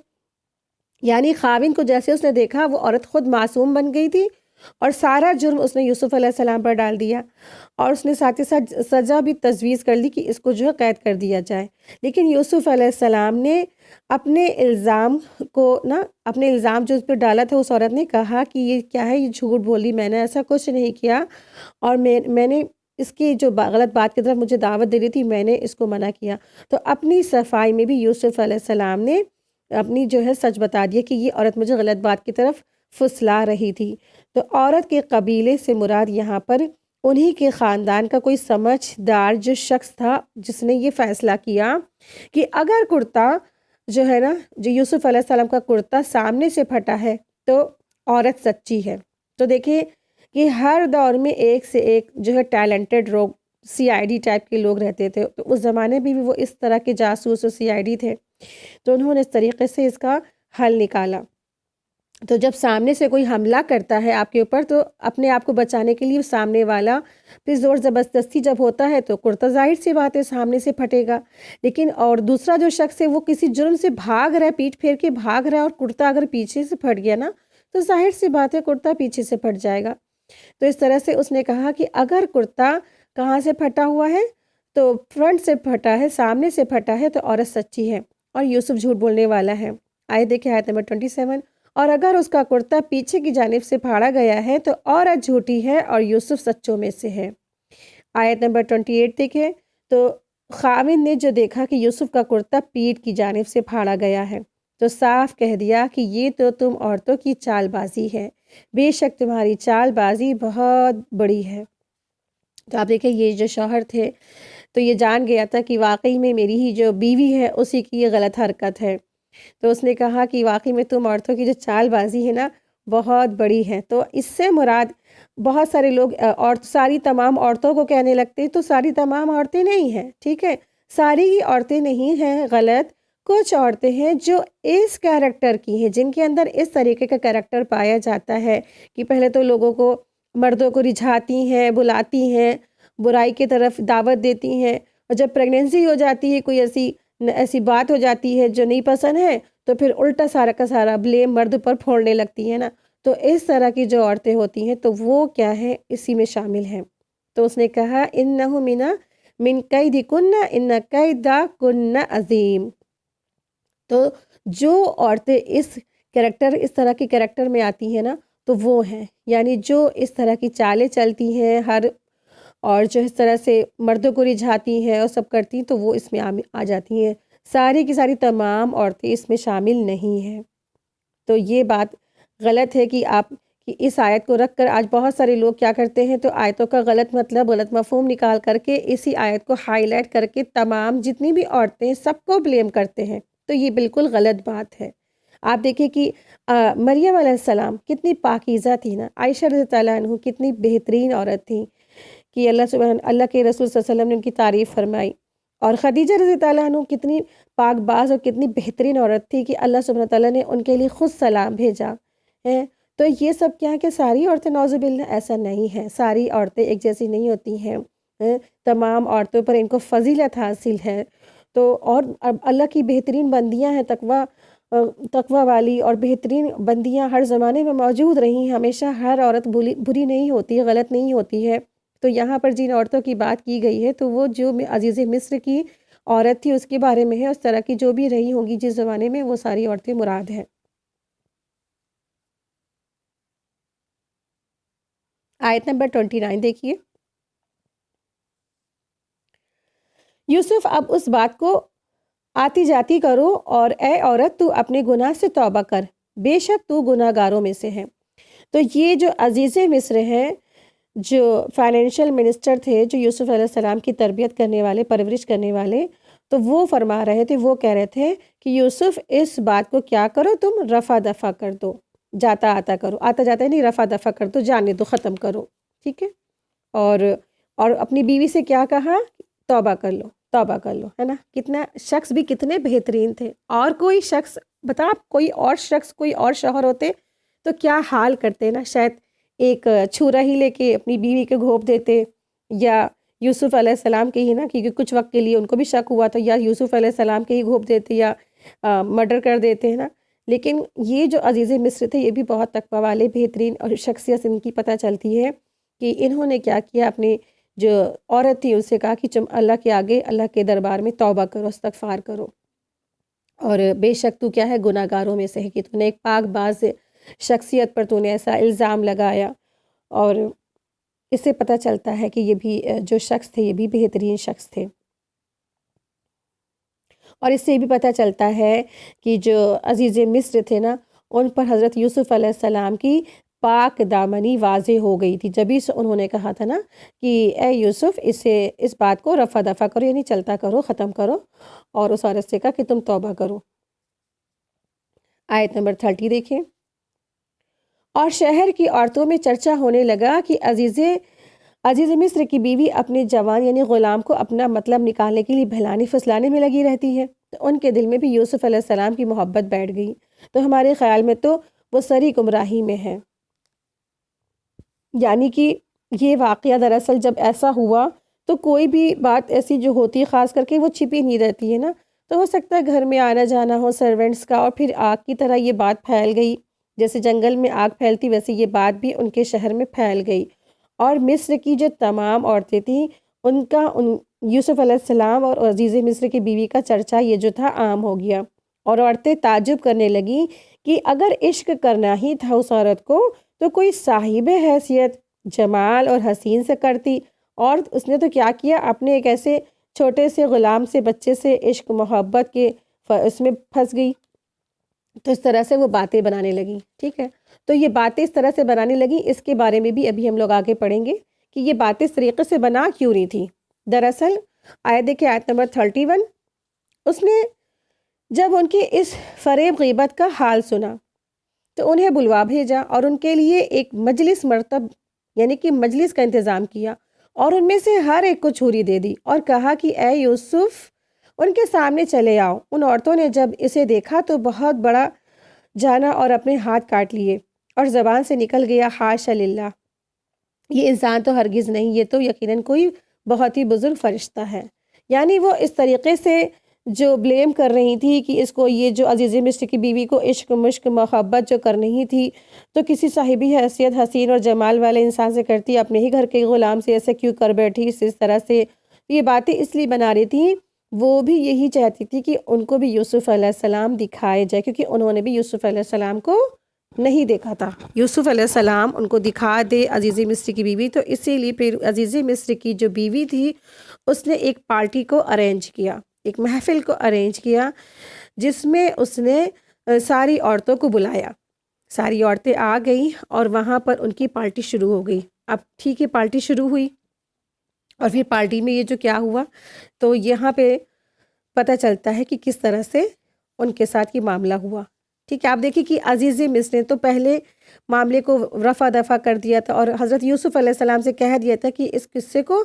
یعنی خاوند کو جیسے اس نے دیکھا وہ عورت خود معصوم بن گئی تھی، اور سارا جرم اس نے یوسف علیہ السلام پر ڈال دیا، اور اس نے ساتھ ہی ساتھ سزا بھی تجویز کر لی کہ اس کو جو ہے قید کر دیا جائے۔ لیکن یوسف علیہ السلام نے اپنے الزام جو اس پہ ڈالا تھا، اس عورت نے کہا کہ یہ کیا ہے، یہ جھوٹ بولی، میں نے ایسا کچھ نہیں کیا، اور میں نے اس کی جو غلط بات کی طرف مجھے دعوت دے رہی تھی میں نے اس کو منع کیا۔ تو اپنی صفائی میں بھی یوسف علیہ السلام نے اپنی جو ہے سچ بتا دیا کہ یہ عورت مجھے غلط بات کی طرف پھسلا رہی تھی۔ تو عورت کے قبیلے سے مراد یہاں پر انہی کے خاندان کا کوئی سمجھدار جو شخص تھا جس نے یہ فیصلہ کیا کہ اگر کرتا جو ہے نا، جو یوسف علیہ السلام کا کرتا سامنے سے پھٹا ہے تو عورت سچی ہے۔ تو دیکھیں کہ ہر دور میں ایک سے ایک جو ہے ٹیلنٹڈ لوگ، CID ٹائپ کے لوگ رہتے تھے، تو اس زمانے میں بھی وہ اس طرح کے جاسوس اور CID تھے، تو انہوں نے اس طریقے سے اس کا حل نکالا۔ تو جب سامنے سے کوئی حملہ کرتا ہے آپ کے اوپر تو اپنے آپ کو بچانے کے لیے سامنے والا پھر زور زبردستی جب ہوتا ہے تو کرتا ظاہر سی بات ہے سامنے سے پھٹے گا، لیکن اور دوسرا جو شخص ہے وہ کسی جرم سے بھاگ رہا ہے، پیٹ پھیر کے بھاگ رہا ہے، اور کرتا اگر پیچھے سے پھٹ گیا نا تو ظاہر سی بات ہے کرتا پیچھے سے پھٹ جائے گا۔ تو اس طرح سے اس نے کہا کہ اگر کرتا کہاں سے پھٹا ہوا ہے تو فرنٹ سے پھٹا ہے، سامنے سے پھٹا ہے، تو عورت سچی ہے اور یوسف جھوٹ بولنے والا ہے۔ دیکھیں آیت نمبر 27، اور اگر اس کا کرتا پیچھے کی جانب سے پھاڑا گیا ہے تو عورت جھوٹی ہے اور یوسف سچوں میں سے ہے۔ آیت نمبر 28 دیکھیں، تو خاوند نے جو دیکھا کہ یوسف کا کرتا پیٹھ کی جانب سے پھاڑا گیا ہے تو صاف کہہ دیا کہ یہ تو تم عورتوں کی چال بازی ہے، بے شک تمہاری چال بازی بہت بڑی ہے۔ تو آپ دیکھیں یہ جو شوہر تھے تو یہ جان گیا تھا کہ واقعی میں میری ہی جو بیوی ہے اسی کی یہ غلط حرکت ہے، تو اس نے کہا کہ واقعی میں تم عورتوں کی جو چال بازی ہے نا بہت بڑی ہے۔ تو اس سے مراد بہت سارے لوگ ساری تمام عورتوں کو کہنے لگتے ہیں، تو ساری تمام عورتیں نہیں ہیں، ٹھیک ہے، ساری ہی عورتیں نہیں ہیں غلط، کچھ عورتیں ہیں جو اس کیریکٹر کی ہیں، جن کے اندر اس طریقے کا کیریکٹر پایا جاتا ہے کہ پہلے تو لوگوں کو مردوں کو رجھاتی ہیں، بلاتی ہیں، برائی کی طرف دعوت دیتی ہیں، اور جب پریگننسی ہو جاتی ہے، کوئی ایسی بات ہو جاتی ہے جو نہیں پسند ہے، تو پھر الٹا سارا کا سارا بلیم مرد پر پھوڑنے لگتی ہے نا۔ تو اس طرح کی جو عورتیں ہوتی ہیں تو وہ کیا ہے، اسی میں شامل ہیں۔ تو اس نے کہا انہو من کیدکن ان کیدکن عظیم۔ تو جو عورتیں اس طرح کے کیریکٹر میں آتی ہیں نا تو وہ ہیں، یعنی جو اس طرح کی چالیں چلتی ہیں اور جو اس طرح سے مردوں کو رجھاتی ہیں اور سب کرتی ہیں تو وہ اس میں آ جاتی ہیں، ساری کی ساری تمام عورتیں اس میں شامل نہیں ہیں۔ تو یہ بات غلط ہے کہ اس آیت کو رکھ کر آج بہت سارے لوگ کیا کرتے ہیں، تو آیتوں کا غلط مطلب غلط مفہوم نکال کر کے اسی آیت کو ہائی لائٹ کر کے تمام جتنی بھی عورتیں سب کو بلیم کرتے ہیں، تو یہ بالکل غلط بات ہے۔ آپ دیکھیں کہ مریم علیہ السلام کتنی پاکیزہ تھی نا، عائشہ رضی اللہ عنہ کتنی بہترین عورت تھی کہ اللہ کے رسول صلی اللہ علیہ وسلم نے ان کی تعریف فرمائی، اور خدیجہ رضی اللہ عنہ کتنی پاک باز اور کتنی بہترین عورت تھی کہ اللہ سبحانہ تعالیٰ نے ان کے لیے خود سلام بھیجا ہے۔ تو یہ سب کیا ہے کہ ساری عورتیں نعوذ باللہ ایسا نہیں ہے، ساری عورتیں ایک جیسی نہیں ہوتی ہیں، تمام عورتوں پر ان کو فضیلت حاصل ہے۔ تو اور اللہ کی بہترین بندیاں ہیں، تقوی والی اور بہترین بندیاں ہر زمانے میں موجود رہی ہیں، ہمیشہ ہر عورت بری نہیں ہوتی، غلط نہیں ہوتی ہے۔ تو یہاں پر جن عورتوں کی بات کی گئی ہے تو وہ جو عزیز مصر کی عورت تھی اس کے بارے میں ہے، اس طرح کی جو بھی رہی ہوں گی جس زمانے میں، وہ ساری عورتیں مراد ہیں۔ آیت نمبر 29 دیکھیے، یوسف اب اس بات کو آتی جاتی کرو اور اے عورت تو اپنے گناہ سے توبہ کر، بے شک تو گناہ گاروں میں سے ہے۔ تو یہ جو عزیز مصر ہیں، جو فائنینشیل منسٹر تھے، جو یوسف علیہ السلام کی تربیت کرنے والے، پرورش کرنے والے، تو وہ فرما رہے تھے، وہ کہہ رہے تھے کہ یوسف اس بات کو کیا کرو، تم رفع دفع کر دو، جاتا آتا کرو، آتا جاتا نہیں، رفع دفع کر دو، جانے دو، ختم کرو، ٹھیک ہے۔ اور اپنی بیوی سے کیا کہا، توبہ کر لو، توبہ کر لو، ہے نا۔ کتنا شخص بھی کتنے بہترین تھے، اور کوئی شخص بتا، کوئی اور شوہر ہوتے تو کیا حال کرتے نا، شاید ایک چھرا ہی لے کے اپنی بیوی کے گھونپ دیتے، یا یوسف علیہ السلام کے ہی نا، کیونکہ کچھ وقت کے لیے ان کو بھی شک ہوا تو یا یوسف علیہ السلام کے ہی گھونپ دیتے یا مرڈر کر دیتے ہیں نا۔ لیکن یہ جو عزیز مصر تھے یہ بھی بہت تقوی والے، بہترین اور شخصیت ان کی پتہ چلتی ہے کہ انہوں نے کیا کیا، اپنے جو عورت تھی اس سے کہا کہ تم اللہ کے آگے، اللہ کے دربار میں توبہ کرو، استغفار کرو، اور بے شک تو کیا ہے، گناہ گاروں میں سے ہے، کہ تو نے ایک پاک باز شخصیت پر تو نے ایسا الزام لگایا۔ اور اس سے پتہ چلتا ہے کہ یہ بھی جو شخص تھے یہ بھی بہترین شخص تھے۔ اور اس سے یہ بھی پتہ چلتا ہے کہ جو عزیز مصر تھے نا، ان پر حضرت یوسف علیہ السلام کی پاک دامنی واضح ہو گئی تھی، جبھی سے انہوں نے کہا تھا نا کہ اے یوسف اس بات کو رفع دفع کرو، یعنی چلتا کرو، ختم کرو، اور اس عورت سے کہا کہ تم توبہ کرو۔ آیت نمبر 30 دیکھیں، اور شہر کی عورتوں میں چرچا ہونے لگا کہ عزیز مصر کی بیوی اپنے جوان یعنی غلام کو اپنا مطلب نکالنے کے لیے بہلانے پھسلانے میں لگی رہتی ہے۔ تو ان کے دل میں بھی یوسف علیہ السلام کی محبت بیٹھ گئی، تو ہمارے خیال میں تو وہ سری گمراہی میں ہے۔ یعنی کہ یہ واقعہ دراصل جب ایسا ہوا تو کوئی بھی بات ایسی جو ہوتی ہے خاص کر کے وہ چھپی نہیں رہتی ہے نا، تو ہو سکتا ہے گھر میں آنا جانا ہو سرونٹس کا، اور پھر آگ کی طرح یہ بات پھیل گئی، جیسے جنگل میں آگ پھیلتی ویسے یہ بات بھی ان کے شہر میں پھیل گئی، اور مصر کی جو تمام عورتیں تھیں ان یوسف علیہ السلام اور عزیز مصر کی بیوی کا چرچا یہ جو تھا عام ہو گیا، اور عورتیں تعجب کرنے لگیں کہ اگر عشق کرنا ہی تھا اس عورت کو تو کوئی صاحب حیثیت جمال اور حسین سے کرتی، اور اس نے تو کیا کیا، اپنے ایک ایسے چھوٹے سے غلام سے، بچے سے عشق محبت کے اس میں پھنس گئی۔ تو اس طرح سے وہ باتیں بنانے لگیں. ٹھیک ہے، تو یہ باتیں اس طرح سے بنانے لگیں، اس کے بارے میں بھی ابھی ہم لوگ آگے پڑھیں گے کہ یہ باتیں اس طریقے سے بنا کیوں رہی تھی. دراصل آیت دیکھیں، آیت نمبر 31. اس نے جب ان کی اس فریب غیبت کا حال سنا تو انہیں بلوا بھیجا اور ان کے لیے ایک مجلس مرتب یعنی کہ مجلس کا انتظام کیا، اور ان میں سے ہر ایک کو چھری دے دی اور کہا کہ اے یوسف ان کے سامنے چلے آؤ. ان عورتوں نے جب اسے دیکھا تو بہت بڑا جانا اور اپنے ہاتھ کاٹ لیے، اور زبان سے نکل گیا حاشا للہ، یہ انسان تو ہرگز نہیں، یہ تو یقیناً کوئی بہت ہی بزرگ فرشتہ ہے. یعنی وہ اس طریقے سے جو بلیم کر رہی تھی کہ اس کو یہ جو عزیز مصر کی بیوی کو عشق مشق محبت جو کر رہی تھی تو کسی صاحبی حیثیت حسین اور جمال والے انسان سے کرتی، اپنے ہی گھر کے غلام سے ایسے کیوں کر بیٹھی اس طرح سے. یہ باتیں اس لیے بنا رہی تھی، وہ بھی یہی چاہتی تھی کہ ان کو بھی یوسف علیہ السلام دکھائے جائے، کیونکہ انہوں نے بھی یوسف علیہ السلام کو نہیں دیکھا تھا. یوسف علیہ السلام ان کو دکھا دے عزیز مصر کی بیوی، تو اسی لیے پھر عزیز مصر کی جو بیوی تھی اس نے ایک پارٹی کو ارینج کیا، ایک محفل کو ارینج کیا، جس میں اس نے ساری عورتوں کو بلایا. ساری عورتیں آ گئیں اور وہاں پر ان کی پارٹی شروع ہو گئی. اب ٹھیک ہے، پارٹی شروع ہوئی اور پھر پارٹی میں یہ جو کیا ہوا تو یہاں پہ پتہ چلتا ہے کہ کس طرح سے ان کے ساتھ یہ معاملہ ہوا. ٹھیک ہے، آپ دیکھیں کہ عزیز مصر نے تو پہلے معاملے کو رفع دفع کر دیا تھا اور حضرت یوسف علیہ السلام سے کہہ دیا تھا کہ اس قصے کو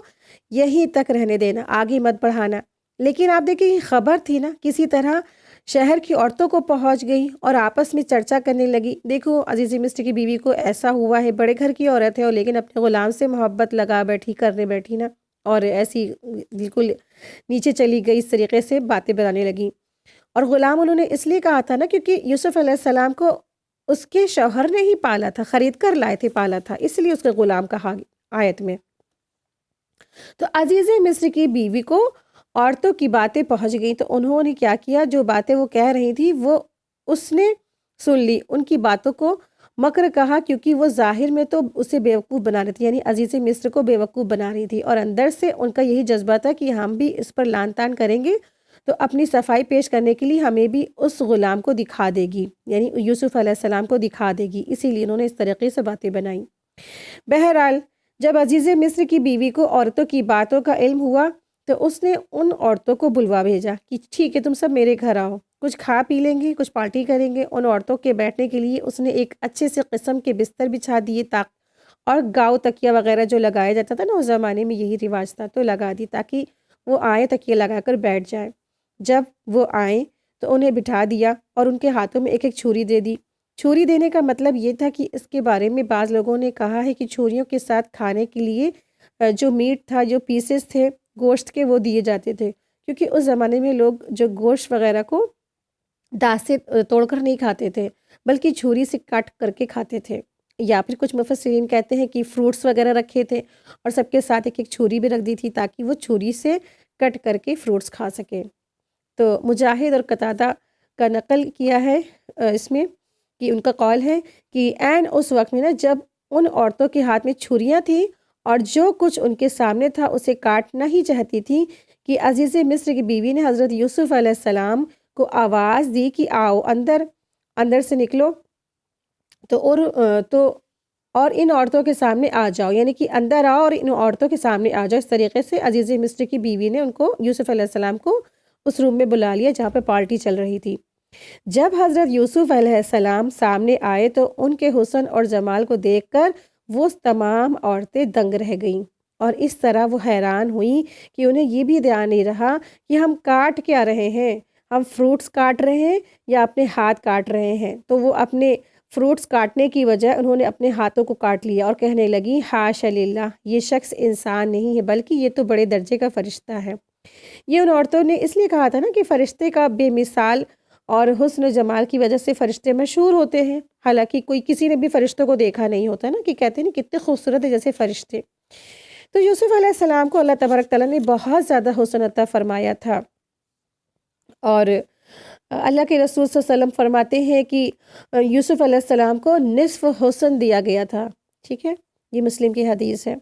یہیں تک رہنے دینا، آگے مت بڑھانا. لیکن آپ دیکھیں یہ خبر تھی نا، کسی طرح شہر کی عورتوں کو پہنچ گئی اور آپس میں چرچا کرنے لگی. دیکھو عزیز مصر کی بیوی کو ایسا ہوا ہے، بڑے گھر کی عورت ہے اور لیکن اپنے غلام سے محبت لگا بیٹھی کرنے بیٹھی نا، اور ایسی بالکل نیچے چلی گئی، اس طریقے سے باتیں بنانے لگیں. اور غلام انہوں نے اس لیے کہا تھا نا کیونکہ یوسف علیہ السلام کو اس کے شوہر نے ہی پالا تھا، خرید کر لائے تھے، پالا تھا، اس لیے اس کے غلام کہا آیت میں. تو عزیز مصر کی بیوی کو عورتوں کی باتیں پہنچ گئیں تو انہوں نے کیا کیا، جو باتیں وہ کہہ رہی تھی وہ اس نے سن لی، ان کی باتوں کو مکر کہا، کیونکہ وہ ظاہر میں تو اسے بیوقوف بنا رہی تھی، یعنی عزیز مصر کو بیوقوف بنا رہی تھی، اور اندر سے ان کا یہی جذبہ تھا کہ ہم بھی اس پر لان تان کریں گے تو اپنی صفائی پیش کرنے کے لیے ہمیں بھی اس غلام کو دکھا دے گی، یعنی یوسف علیہ السلام کو دکھا دے گی، اسی لیے انہوں نے اس طریقے سے باتیں بنائیں. بہرحال جب عزیز مصر کی بیوی کو عورتوں کی باتوں کا علم ہوا تو اس نے ان عورتوں کو بلوا بھیجا کہ ٹھیک ہے تم سب میرے گھر آؤ، کچھ کھا پی لیں گے، کچھ پارٹی کریں گے. ان عورتوں کے بیٹھنے کے لیے اس نے ایک اچھے سے قسم کے بستر بچھا دیے اور گاؤ تکیہ وغیرہ جو لگایا جاتا تھا نا اس زمانے میں، یہی رواج تھا، تو لگا دی تاکہ وہ آئیں تکیہ لگا کر بیٹھ جائیں. جب وہ آئیں تو انہیں بٹھا دیا اور ان کے ہاتھوں میں ایک ایک چھری دے دی. چھری دینے کا مطلب یہ تھا کہ اس کے بارے میں بعض لوگوں نے کہا ہے کہ چھریوں کے ساتھ کھانے کے لیے جو میٹ تھا، جو پیسز تھے گوشت کے، وہ دیے جاتے تھے، کیونکہ اس زمانے میں لوگ جو گوشت وغیرہ کو دانت سے توڑ کر نہیں کھاتے تھے بلکہ چھری سے کاٹ کر کے کھاتے تھے. یا پھر کچھ مفسرین کہتے ہیں کہ فروٹس وغیرہ رکھے تھے اور سب کے ساتھ ایک ایک چھری بھی رکھ دی تھی تاکہ وہ چھری سے کٹ کر کے فروٹس کھا سکیں. تو مجاہد اور قتادہ کا نقل کیا ہے اس میں کہ ان کا قول ہے کہ عین اس وقت میں نا جب ان عورتوں کے ہاتھ میں چھریاں تھیں اور جو کچھ ان کے سامنے تھا اسے کاٹنا ہی چاہتی تھی کہ عزیز مصر کی بیوی نے حضرت یوسف علیہ السلام کو آواز دی کہ آؤ اندر سے نکلو اور ان عورتوں کے سامنے آ جاؤ، یعنی کہ اندر آؤ اور ان عورتوں کے سامنے آ جاؤ. اس طریقے سے عزیز مصر کی بیوی نے ان کو یوسف علیہ السلام کو اس روم میں بلا لیا جہاں پہ پارٹی چل رہی تھی. جب حضرت یوسف علیہ السلام سامنے آئے تو ان کے حسن اور جمال کو دیکھ کر وہ تمام عورتیں دنگ رہ گئیں اور اس طرح وہ حیران ہوئیں کہ انہیں یہ بھی دھیان نہیں رہا کہ ہم کاٹ کیا رہے ہیں، ہم فروٹس کاٹ رہے ہیں یا اپنے ہاتھ کاٹ رہے ہیں. تو وہ اپنے فروٹس کاٹنے کی وجہ انہوں نے اپنے ہاتھوں کو کاٹ لیا اور کہنے لگی حاشا للہ، یہ شخص انسان نہیں ہے بلکہ یہ تو بڑے درجے کا فرشتہ ہے. یہ ان عورتوں نے اس لیے کہا تھا نا کہ فرشتے کا بے مثال اور حسن و جمال کی وجہ سے فرشتے مشہور ہوتے ہیں، حالانکہ کوئی کسی نے بھی فرشتوں کو دیکھا نہیں ہوتا نا، کہ کہتے ہیں نا کتنے خوبصورت ہے جیسے فرشتے. تو یوسف علیہ السلام کو اللہ تبارک تعالیٰ نے بہت زیادہ حسن عطا فرمایا تھا، اور اللہ کے رسول صلی اللہ علیہ وسلم فرماتے ہیں کہ یوسف علیہ السلام کو نصف حسن دیا گیا تھا. ٹھیک ہے، یہ مسلم کی حدیث ہے.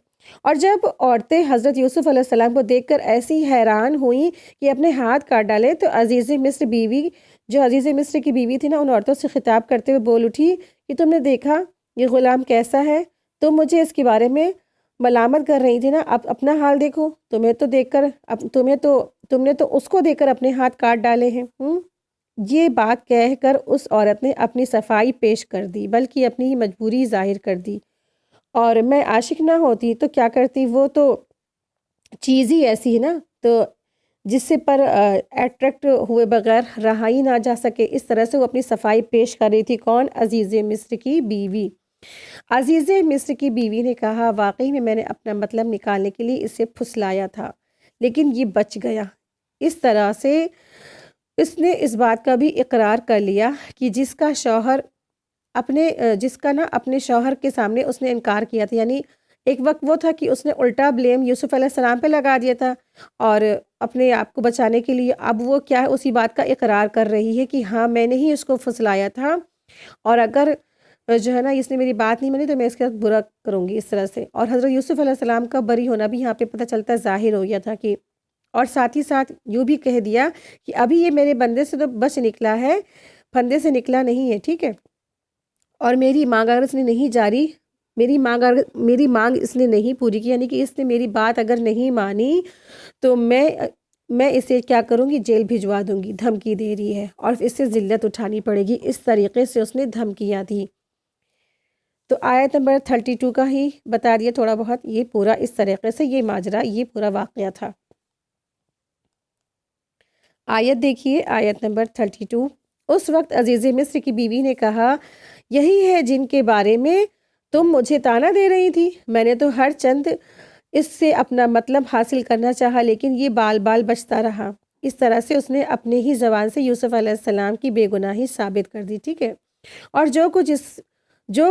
اور جب عورتیں حضرت یوسف علیہ السلام کو دیکھ کر ایسی حیران ہوئیں کہ اپنے ہاتھ کاٹ ڈالے تو عزیز مصر بیوی جو عزیز مصر کی بیوی تھی نا، ان عورتوں سے خطاب کرتے ہوئے بول اٹھی کہ تم نے دیکھا یہ غلام کیسا ہے، تم مجھے اس کے بارے میں ملامت کر رہی تھی نا، اب اپنا حال دیکھو، تم نے تو اس کو دیکھ کر اپنے ہاتھ کاٹ ڈالے ہیں۔ یہ بات کہہ کر اس عورت نے اپنی صفائی پیش کر دی، بلکہ اپنی ہی مجبوری ظاہر کر دی، اور میں عاشق نہ ہوتی تو کیا کرتی، وہ تو چیز ہی ایسی ہے نا، تو جس سے پر اٹریکٹ ہوئے بغیر رہا ہی نہ جا سکے۔ اس طرح سے وہ اپنی صفائی پیش کر رہی تھی۔ کون؟ عزیز مصر کی بیوی۔ عزیز مصر کی بیوی نے کہا، واقعی میں نے اپنا مطلب نکالنے کے لیے اسے پھسلایا تھا، لیکن یہ بچ گیا۔ اس طرح سے اس نے اس بات کا بھی اقرار کر لیا کہ جس کا اپنے شوہر کے سامنے اس نے انکار کیا تھا، یعنی ایک وقت وہ تھا کہ اس نے الٹا بلیم یوسف علیہ السلام پہ لگا دیا تھا، اور اپنے آپ کو بچانے کے لیے اب وہ کیا ہے، اسی بات کا اقرار کر رہی ہے کہ ہاں میں نے ہی اس کو پھسلایا تھا، اور اگر جو ہے نا اس نے میری بات نہیں مانی تو میں اس کے ساتھ برا کروں گی، اس طرح سے۔ اور حضرت یوسف علیہ السلام کا بری ہونا بھی یہاں پہ پتہ چلتا ہے، ظاہر ہو گیا تھا کہ، اور ساتھ ہی ساتھ یوں بھی کہہ دیا کہ ابھی یہ میرے بندے سے تو بچ نکلا ہے، پھندے سے نکلا نہیں ہے، ٹھیک ہے، اور میری مانگ اگر اس نے نہیں جاری میری مانگ اس نے نہیں پوری کی، یعنی کہ اس نے میری بات اگر نہیں مانی تو میں اسے کیا کروں گی، جیل بھجوا دوں گی، دھمکی دے رہی ہے، اور اس سے ذلت اٹھانی پڑے گی، اس طریقے سے اس نے دھمکیاں دی۔ تو آیت نمبر 32 کا ہی بتا دیا تھوڑا بہت، یہ پورا اس طریقے سے یہ ماجرا، یہ پورا واقعہ تھا۔ آیت دیکھیے، آیت نمبر 32۔ اس وقت عزیز مصر کی بیوی نے کہا، یہی ہے جن کے بارے میں تم مجھے طعنہ دے رہی تھی، میں نے تو ہر چند اس سے اپنا مطلب حاصل کرنا چاہا، لیکن یہ بال بال بچتا رہا۔ اس طرح سے اس نے اپنے ہی زبان سے یوسف علیہ السلام کی بے گناہی ثابت کر دی، ٹھیک ہے، اور جو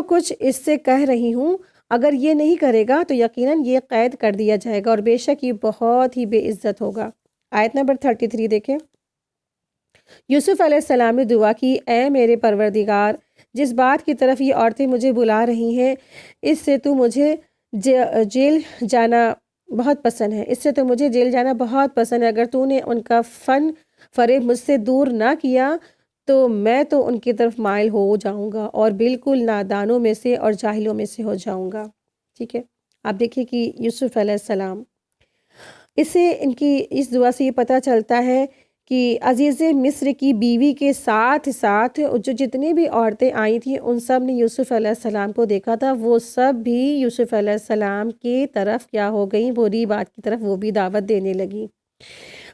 کچھ اس سے کہہ رہی ہوں، اگر یہ نہیں کرے گا تو یقیناً یہ قید کر دیا جائے گا، اور بے شک یہ بہت ہی بے عزت ہوگا۔ آیت نمبر 33 دیکھیں۔ یوسف علیہ السلام نے دعا کی، اے میرے پروردگار، جس بات کی طرف یہ عورتیں مجھے بلا رہی ہیں، اس سے تو مجھے جیل جانا بہت پسند ہے، اگر تو نے ان کا فن فریب مجھ سے دور نہ کیا تو میں تو ان کی طرف مائل ہو جاؤں گا، اور بالکل نادانوں میں سے اور جاہلوں میں سے ہو جاؤں گا، ٹھیک ہے۔ آپ دیکھیں کہ یوسف علیہ السلام، ان کی اس دعا سے یہ پتہ چلتا ہے کہ عزیز مصر کی بیوی کے ساتھ ساتھ جو جتنی بھی عورتیں آئی تھیں، ان سب نے یوسف علیہ السلام کو دیکھا تھا، وہ سب بھی یوسف علیہ السلام کی طرف کیا ہو گئیں، بری بات کی طرف وہ بھی دعوت دینے لگیں۔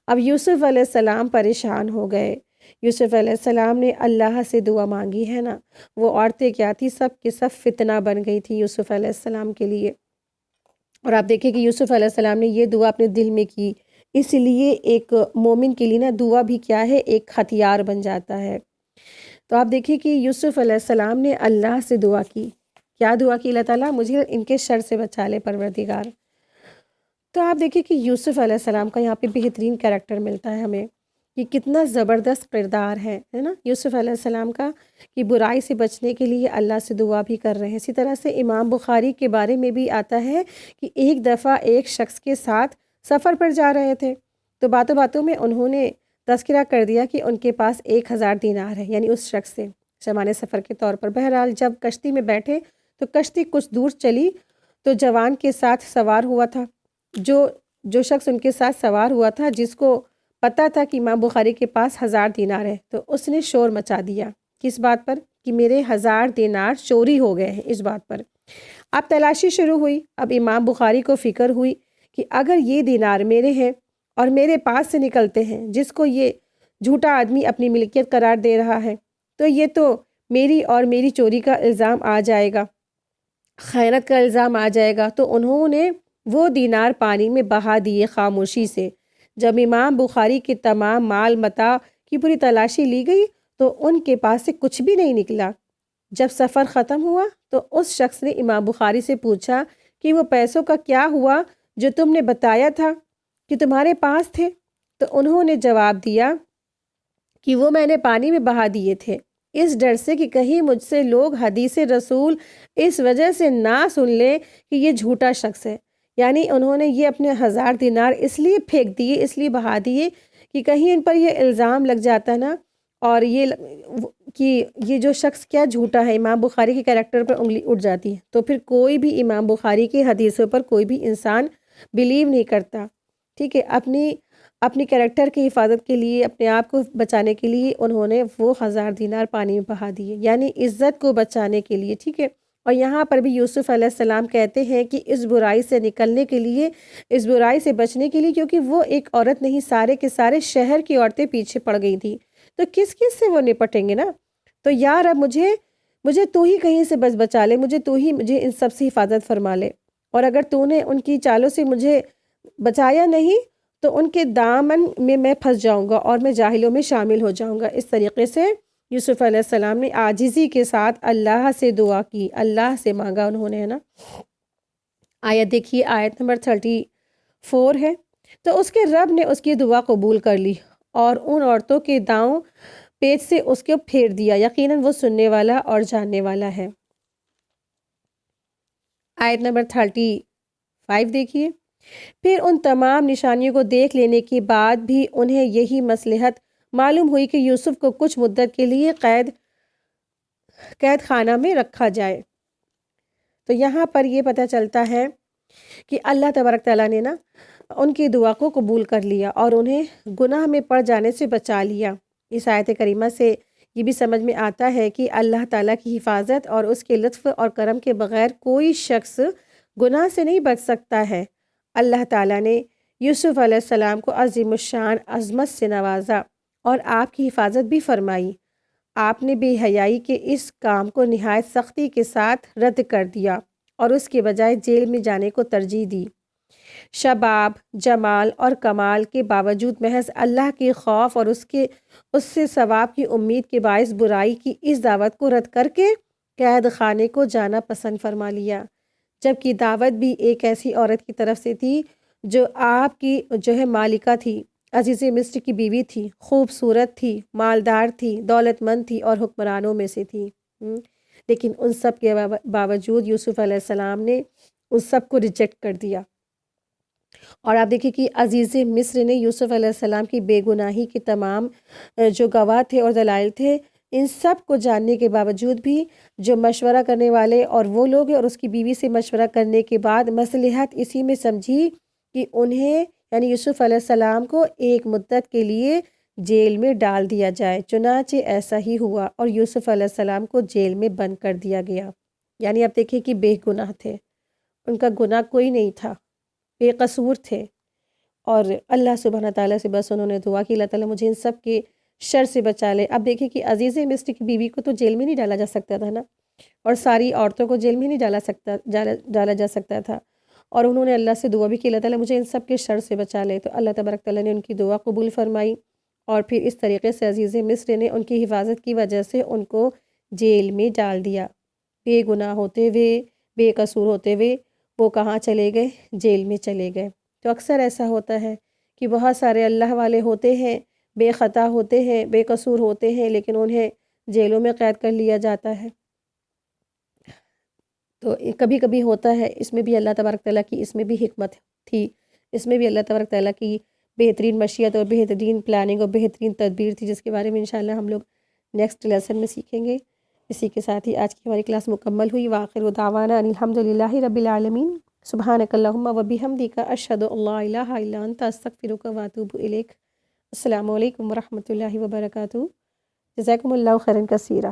اب یوسف علیہ السلام پریشان ہو گئے۔ یوسف علیہ السلام نے اللہ سے دعا مانگی ہے نا، وہ عورتیں کیا تھی، سب کے سب فتنہ بن گئی تھی یوسف علیہ السلام کے لیے۔ اور آپ دیکھیں کہ یوسف علیہ السلام نے یہ دعا اپنے دل میں کی، اس لیے ایک مومن کے لیے نا دعا بھی کیا ہے، ایک ہتھیار بن جاتا ہے۔ تو آپ دیکھیں کہ یوسف علیہ السلام نے اللہ سے دعا کی، کیا دعا کی؟ اللہ تعالیٰ مجھے ان کے شر سے بچا لے پروردگار۔ تو آپ دیکھیں کہ یوسف علیہ السلام کا یہاں پہ بہترین کریکٹر ملتا ہے ہمیں، کہ کتنا زبردست کردار ہے نا یوسف علیہ السلام کا، کہ برائی سے بچنے کے لیے اللہ سے دعا بھی کر رہے ہیں۔ اسی طرح سے امام بخاری کے بارے میں بھی آتا ہے کہ ایک دفعہ ایک شخص کے ساتھ سفر پر جا رہے تھے، تو باتوں باتوں میں انہوں نے تذکرہ کر دیا کہ ان کے پاس 1000 دینار ہے، یعنی اس شخص سے سامان سفر کے طور پر۔ بہرحال جب کشتی میں بیٹھے تو کشتی کچھ دور چلی تو جوان کے ساتھ سوار ہوا تھا، جو شخص ان کے ساتھ سوار ہوا تھا، جس کو پتہ تھا کہ امام بخاری کے پاس 1000 دینار ہے، تو اس نے شور مچا دیا، کس بات پر؟ کہ میرے 1000 دینار چوری ہو گئے ہیں، اس بات پر۔ اب تلاشی شروع ہوئی۔ اب امام بخاری کو فکر ہوئی کہ اگر یہ دینار میرے ہیں اور میرے پاس سے نکلتے ہیں، جس کو یہ جھوٹا آدمی اپنی ملکیت قرار دے رہا ہے، تو یہ تو میری چوری کا الزام آ جائے گا، خیانت کا الزام آ جائے گا۔ تو انہوں نے وہ دینار پانی میں بہا دیے خاموشی سے۔ جب امام بخاری کے تمام مال متاع کی پوری تلاشی لی گئی تو ان کے پاس سے کچھ بھی نہیں نکلا۔ جب سفر ختم ہوا تو اس شخص نے امام بخاری سے پوچھا کہ وہ پیسوں کا کیا ہوا جو تم نے بتایا تھا کہ تمہارے پاس تھے؟ تو انہوں نے جواب دیا کہ وہ میں نے پانی میں بہا دیے تھے، اس ڈر سے کہ کہیں مجھ سے لوگ حدیث رسول اس وجہ سے نہ سن لیں کہ یہ جھوٹا شخص ہے۔ یعنی انہوں نے یہ اپنے 1000 دینار اس لیے پھینک دیے، اس لیے بہا دیے کہ کہیں ان پر یہ الزام لگ جاتا نا، اور کہ یہ جو شخص کیا جھوٹا ہے، امام بخاری کے کریکٹر پر انگلی اٹھ جاتی ہے، تو پھر کوئی بھی امام بخاری کی حدیثوں پر کوئی بھی انسان بلیو نہیں کرتا، ٹھیک ہے۔ اپنی کریکٹر کی حفاظت کے لیے، اپنے آپ کو بچانے کے لیے انہوں نے وہ 1000 دینار پانی میں بہا دیے، یعنی عزت کو بچانے کے لیے، ٹھیک ہے۔ اور یہاں پر بھی یوسف علیہ السلام کہتے ہیں کہ اس برائی سے نکلنے کے لیے، اس برائی سے بچنے کے لیے، کیونکہ وہ ایک عورت نہیں، سارے کے سارے شہر کی عورتیں پیچھے پڑ گئی تھیں، تو کس سے وہ نپٹیں گے نا۔ تو یا رب مجھے تو ہی کہیں سے بچا لے، مجھے ان سب سے حفاظت فرما لے، اور اگر تو نے ان کی چالوں سے مجھے بچایا نہیں تو ان کے دامن میں پھنس جاؤں گا اور میں جاہلوں میں شامل ہو جاؤں گا۔ اس طریقے سے یوسف علیہ السلام نے عاجزی کے ساتھ اللہ سے دعا کی، اللہ سے مانگا انہوں نے، ہے نا۔ آیت دیکھیے، آیت نمبر 34 ہے۔ تو اس کے رب نے اس کی دعا قبول کر لی اور ان عورتوں کے داؤں پیٹ سے اس کو پھیر دیا، یقیناً وہ سننے والا اور جاننے والا ہے۔ آیت نمبر 35 دیکھیے، پھر ان تمام نشانیوں کو دیکھ لینے کے بعد بھی انہیں یہی مصلحت معلوم ہوئی کہ یوسف کو کچھ مدت کے لیے قید خانہ میں رکھا جائے۔ تو یہاں پر یہ پتہ چلتا ہے کہ اللہ تبارک تعالیٰ نے نا ان کی دعا کو قبول کر لیا اور انہیں گناہ میں پڑ جانے سے بچا لیا۔ اس آیت کریمہ سے یہ بھی سمجھ میں آتا ہے کہ اللہ تعالیٰ کی حفاظت اور اس کے لطف اور کرم کے بغیر کوئی شخص گناہ سے نہیں بچ سکتا ہے۔ اللہ تعالیٰ نے یوسف علیہ السلام کو عظیم الشان عظمت سے نوازا اور آپ کی حفاظت بھی فرمائی۔ آپ نے بے حیائی کے اس کام کو نہایت سختی کے ساتھ رد کر دیا اور اس کے بجائے جیل میں جانے کو ترجیح دی۔ شباب، جمال اور کمال کے باوجود محض اللہ کے خوف اور اس سے ثواب کی امید کے باعث برائی کی اس دعوت کو رد کر کے قید خانے کو جانا پسند فرما لیا، جبکہ دعوت بھی ایک ایسی عورت کی طرف سے تھی جو آپ کی مالکہ تھی، عزیز مصر کی بیوی تھی، خوبصورت تھی، مالدار تھی، دولت مند تھی اور حکمرانوں میں سے تھی۔ لیکن ان سب کے باوجود یوسف علیہ السلام نے ان سب کو ریجیکٹ کر دیا۔ اور آپ دیکھیں کہ عزیز مصر نے یوسف علیہ السلام کی بے گناہی کے تمام جو گواہ تھے اور دلائل تھے، ان سب کو جاننے کے باوجود بھی جو مشورہ کرنے والے اور وہ لوگ اور اس کی بیوی سے مشورہ کرنے کے بعد مصلحت اسی میں سمجھی کہ انہیں یعنی یوسف علیہ السلام کو ایک مدت کے لیے جیل میں ڈال دیا جائے۔ چنانچہ ایسا ہی ہوا اور یوسف علیہ السلام کو جیل میں بند کر دیا گیا۔ یعنی آپ دیکھیں کہ بے گناہ تھے، ان کا گناہ کوئی نہیں تھا، بے قصور تھے، اور اللہ سبحانہ تعالیٰ سے بس انہوں نے دعا کی اللہ تعالیٰ مجھے ان سب کے شر سے بچا لے۔ اب دیکھیں کہ عزیز مصر کی بیوی کو تو جیل میں نہیں ڈالا جا سکتا تھا نا، اور ساری عورتوں کو جیل میں نہیں ڈالا جا سکتا تھا، اور انہوں نے اللہ سے دعا بھی کی اللہ تعالیٰ مجھے ان سب کے شر سے بچا لے۔ تو اللہ تبارک تعالیٰ نے ان کی دعا قبول فرمائی، اور پھر اس طریقے سے عزیز مصر نے ان کی حفاظت کی وجہ سے ان کو جیل میں ڈال دیا۔ بے گناہ ہوتے ہوئے، بے قصور ہوتے ہوئے وہ کہاں چلے گئے؟ جیل میں چلے گئے۔ تو اکثر ایسا ہوتا ہے کہ بہت سارے اللہ والے ہوتے ہیں، بے خطا ہوتے ہیں، بے قصور ہوتے ہیں، لیکن انہیں جیلوں میں قید کر لیا جاتا ہے۔ تو کبھی کبھی ہوتا ہے، اس میں بھی اللہ تبارک تعالیٰ کی اس میں بھی حکمت تھی، اس میں بھی اللہ تبارک تعالیٰ کی بہترین مشیت اور بہترین پلاننگ اور بہترین تدبیر تھی، جس کے بارے میں انشاءاللہ ہم لوگ نیکسٹ لیسن میں سیکھیں گے۔ اسی کے ساتھ ہی آج کی ہماری کلاس مکمل ہوئی۔ وآخر دعوانا ان الحمدللہ رب العالمین، سبحانک اللہم و بحمدک، اشہد ان لا الہ الا انت، استغفرک و اتوب الیک۔ السلام علیکم ورحمۃ اللہ وبرکاتہ۔ جزاکم اللہ خیرا کثیرا۔